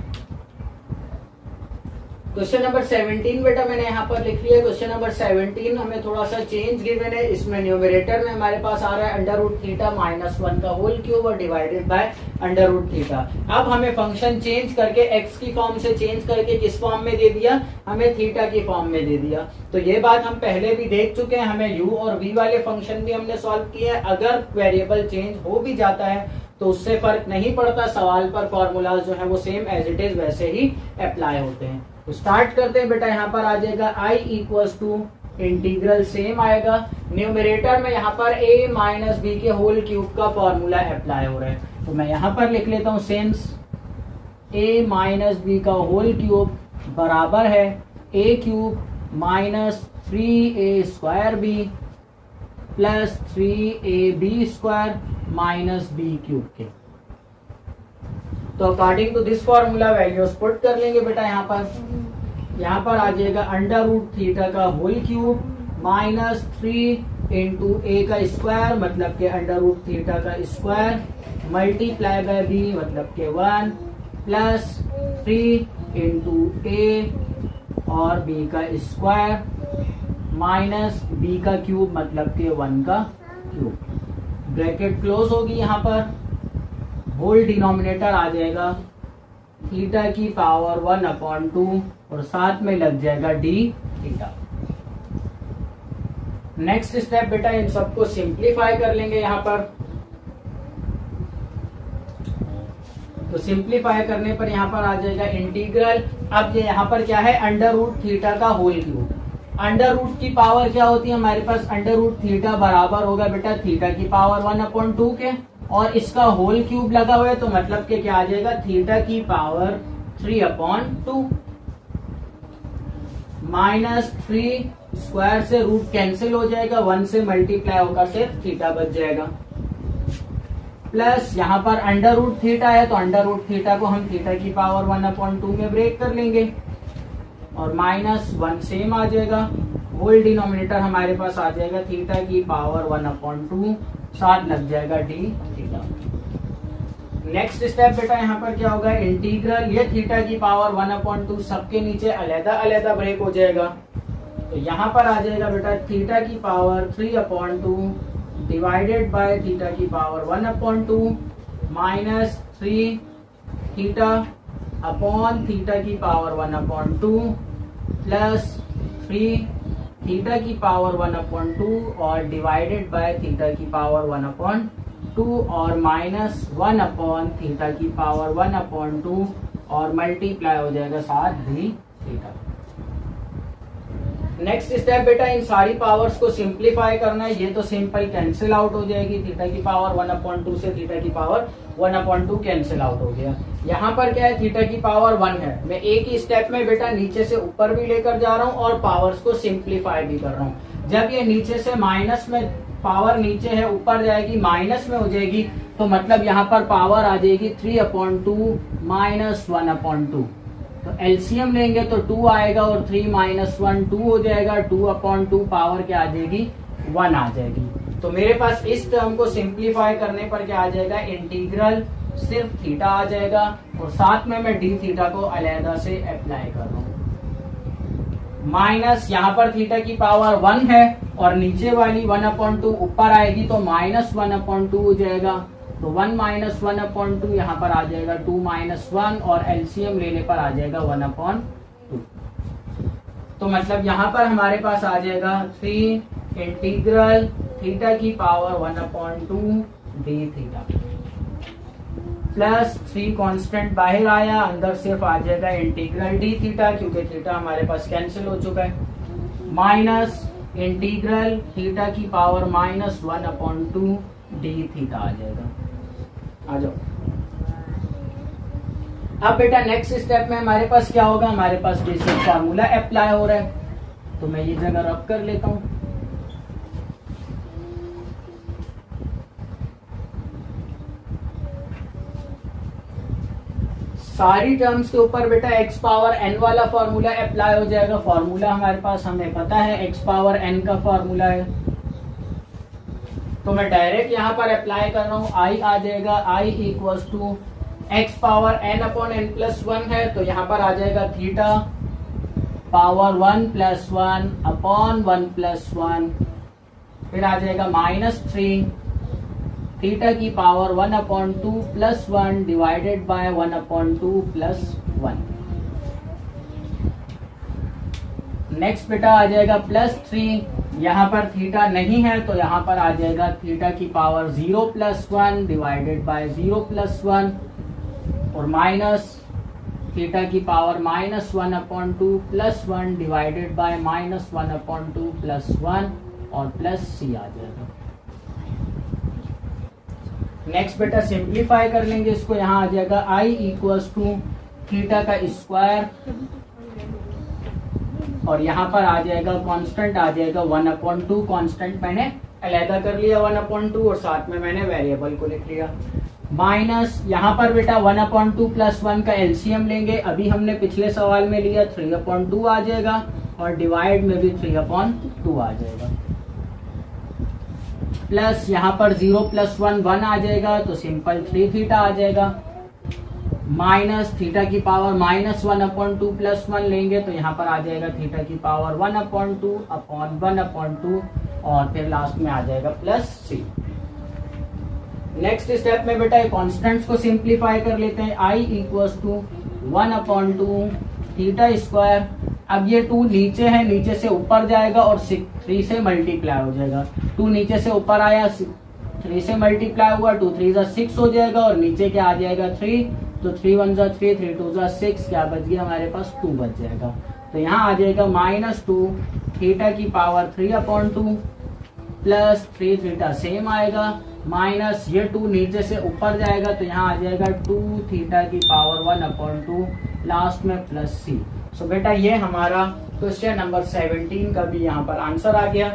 क्वेश्चन नंबर 17 बेटा मैंने यहाँ पर लिख लिया। क्वेश्चन नंबर 17 हमें थोड़ा सा चेंज गिवन है। इसमें न्यूमरेटर में हमारे पास आ रहा है √θ माइनस 1 का होल क्यूब और डिवाइडेड बाय √θ। अब हमें फंक्शन चेंज करके x की फॉर्म से चेंज करके किस फॉर्म में दे दिया, हमें थीटा की फॉर्म में दे दिया। तो ये बात हम पहले भी देख चुके हैं, हमें u और v वाले फंक्शन भी हमने सॉल्व किए हैं। अगर वेरिएबल चेंज हो भी जाता है तो उससे फर्क नहीं पड़ता, सवाल पर फॉर्मूलाज जो है वो सेम एज इट इज वैसे ही अप्लाई होते हैं। तो स्टार्ट करते हैं बेटा। यहाँ पर आ जाएगा I equals to integral same आएगा। न्यूमरेटर में यहाँ पर a माइनस बी के होल क्यूब का फॉर्मूला अप्लाई हो रहा है। तो मैं यहाँ पर लिख लेता हूँ सिंस a माइनस बी का होल क्यूब बराबर है a cube minus 3a² b plus 3ab² minus b cube के। तो according to this formula values put कर लेंगे बेटा। यहाँ पर आ जाएगा √θ का whole cube minus 3 into a का स्क्वायर मतलब के √θ का स्क्वायर मल्टीप्लाई बाय बी मतलब के 1 प्लस 3 इंटू ए और बी का स्क्वायर माइनस बी का क्यूब मतलब के 1 का क्यूब। ब्रैकेट क्लोज होगी, यहाँ पर होल डिनोमिनेटर आ जाएगा थीटा की पावर 1/2 और साथ में लग जाएगा डी थीटा। नेक्स्ट स्टेप बेटा इन सबको सिंप्लीफाई कर लेंगे यहाँ पर। तो सिंप्लीफाई करने पर यहाँ पर आ जाएगा इंटीग्रल। अब ये यहाँ पर क्या है, अंडर रूट थीटा का होल क्यूब। अंडर रूट की पावर क्या होती है हमारे पास, अंडर रूट थीटा बराबर होगा बेटा थीटा की पावर 1/2 के, और इसका होल क्यूब लगा हुआ है तो मतलब के क्या आ जाएगा, थीटा की पावर 3/2 माइनस 3 स्क्वायर से रूट कैंसिल हो जाएगा, 1 से मल्टीप्लाई होकर सिर्फ थीटा बच जाएगा, प्लस यहाँ पर अंडर रूट थीटा है तो अंडर रूट थीटा को हम थीटा की पावर 1/2 में ब्रेक कर लेंगे और माइनस 1 सेम आ जाएगा। होल डिनोमिनेटर हमारे पास आ जाएगा थीटा की पावर 1/2, साथ लग जाएगा डी थीटा। नेक्स्ट स्टेप बेटा यहाँ पर क्या होगा, इंटीग्रल ये थीटा की पावर 1/2 सबके नीचे अलग अलग ब्रेक हो जाएगा, तो यहाँ पर आ जाएगा बेटा थीटा की पावर 3/2 डिवाइडेड बाय थीटा की power 1/2 minus 3 theta upon theta की पावर 1/2 प्लस 3 थीटा की पावर 1/2 और डिवाइडेड बाय थीटा की पावर 1/2 और माइनस 1 अपॉन थीटा की पावर 1/2 और मल्टीप्लाई हो जाएगा साथ डी थीटा। नेक्स्ट स्टेप बेटा इन सारी पावर्स को सिंप्लीफाई करना है। ये तो सिंपल कैंसिल आउट हो जाएगी, थीटा की पावर 1/2 से थीटा की पावर 1/2 कैंसिल आउट हो गया। यहाँ पर क्या है, थीटा की पावर 1 है, मैं एक ही स्टेप में बेटा नीचे से ऊपर भी लेकर जा रहा हूँ और पावर्स को सिंप्लीफाई भी कर रहा हूँ। जब ये नीचे से माइनस में पावर नीचे है ऊपर जाएगी माइनस में हो जाएगी, तो मतलब यहाँ पर पावर आ जाएगी 3/2 माइनस 1/2, तो एलसीएम लेंगे तो 2 आएगा और 3 माइनस 1 2 हो जाएगा, 2/2 पावर क्या आ जाएगी 1 आ जाएगी। तो मेरे पास इस टर्म को सिंप्लीफाई करने पर क्या आ जाएगा, इंटीग्रल सिर्फ थीटा आ जाएगा और साथ में मैं डी थीटा को अलहदा से अप्लाई कर रहा हूँ। माइनस यहाँ पर थीटा की पावर 1 है और नीचे वाली 1/2 ऊपर आएगी तो माइनस 1/2 हो जाएगा, तो 1 माइनस 1/2 यहाँ पर आ जाएगा 2 माइनस 1 और एलसीएम लेने पर आ जाएगा 1/2। तो मतलब यहाँ पर हमारे पास आ जाएगा 3 इंटीग्रल थीटा की power 1/2 D theta plus 3 constant बाहर आया, अंदर सिर्फ आ जाएगा इंटीग्रल डी थीटा क्योंकि थीटा हमारे पास कैंसिल हो चुका है, माइनस इंटीग्रल थीटा की पावर माइनस 1/2 डी थीटा आ जाएगा। आ जाओ। अब बेटा नेक्स्ट स्टेप में हमारे पास क्या होगा, हमारे पास बेसिक फार्मूला अप्लाई हो रहा है, तो मैं ये जगह रब कर लेता हूं। सारी टर्म्स के ऊपर बेटा x पावर n वाला फॉर्मूला अप्लाई हो जाएगा। फॉर्मूला हमारे पास हमें पता है, x पावर n का फॉर्मूला है, तो मैं डायरेक्ट यहाँ पर अप्लाई कर रहा हूँ। i आ जाएगा i equals to x power n upon n plus 1 है, तो यहाँ पर आ जाएगा theta power 1 plus 1 upon 1 plus 1, फिर आ जाएगा माइनस 3 थीटा की power 1/2 plus 1 divided by 1/2 plus 1। Next बेटा आ जाएगा प्लस 3, यहाँ पर थीटा नहीं है तो यहाँ पर आ जाएगा थीटा की power 0 plus 1 divided bye 0 plus 1 और माइनस थीटा की power minus 1/2 plus 1 divided by minus 1/2 plus 1 और प्लस c आ जाएगा। नेक्स्ट बेटा सिंप्लीफाई कर लेंगे इसको, यहाँ आ जाएगा i इक्वल्स टू थीटा का स्क्वायर और यहाँ पर आ जाएगा कांस्टेंट आ जाएगा 1/2, कांस्टेंट मैंने अलहदा कर लिया 1/2 और साथ में मैंने वेरिएबल को लिख लिया, माइनस यहाँ पर बेटा 1/2 प्लस 1 का एलसीएम लेंगे, अभी हमने पिछले सवाल में लिया 3/2 आ जाएगा और डिवाइड में भी 3/2 आ जाएगा, प्लस यहाँ पर 0 प्लस 1 1 आ जाएगा तो सिंपल 3 थीटा आ जाएगा, माइनस थीटा की पावर -1/2 +1 लेंगे तो यहाँ पर आ जाएगा थीटा की पावर 1/2 अपॉन 1/2 और फिर लास्ट में आ जाएगा +c। नेक्स्ट स्टेप में बेटा कॉन्स्टेंट्स को सिंप्लीफाई कर लेते हैं। i = 1/2 theta square. अब ये 2 नीचे है, नीचे से ऊपर जाएगा और 3 से मल्टीप्लाई हो जाएगा। 2 नीचे से ऊपर आया, 3 से मल्टीप्लाई हुआ, 2 3 6 हो जाएगा और नीचे क्या आ जाएगा 3, तो 3 1 3, 3 2 6, क्या बच गया हमारे पास 2 बच जाएगा। तो यहाँ आ जाएगा -2 थीटा की पावर 3/2 प्लस 3 थीटा सेम आएगा, माइनस ये 2 नीचे से ऊपर जाएगा तो यहाँ आ जाएगा 2 थीटा की पावर 1/2 लास्ट में +c। सो बेटा ये हमारा क्वेश्चन नंबर 17 का भी यहाँ पर आंसर आ गया।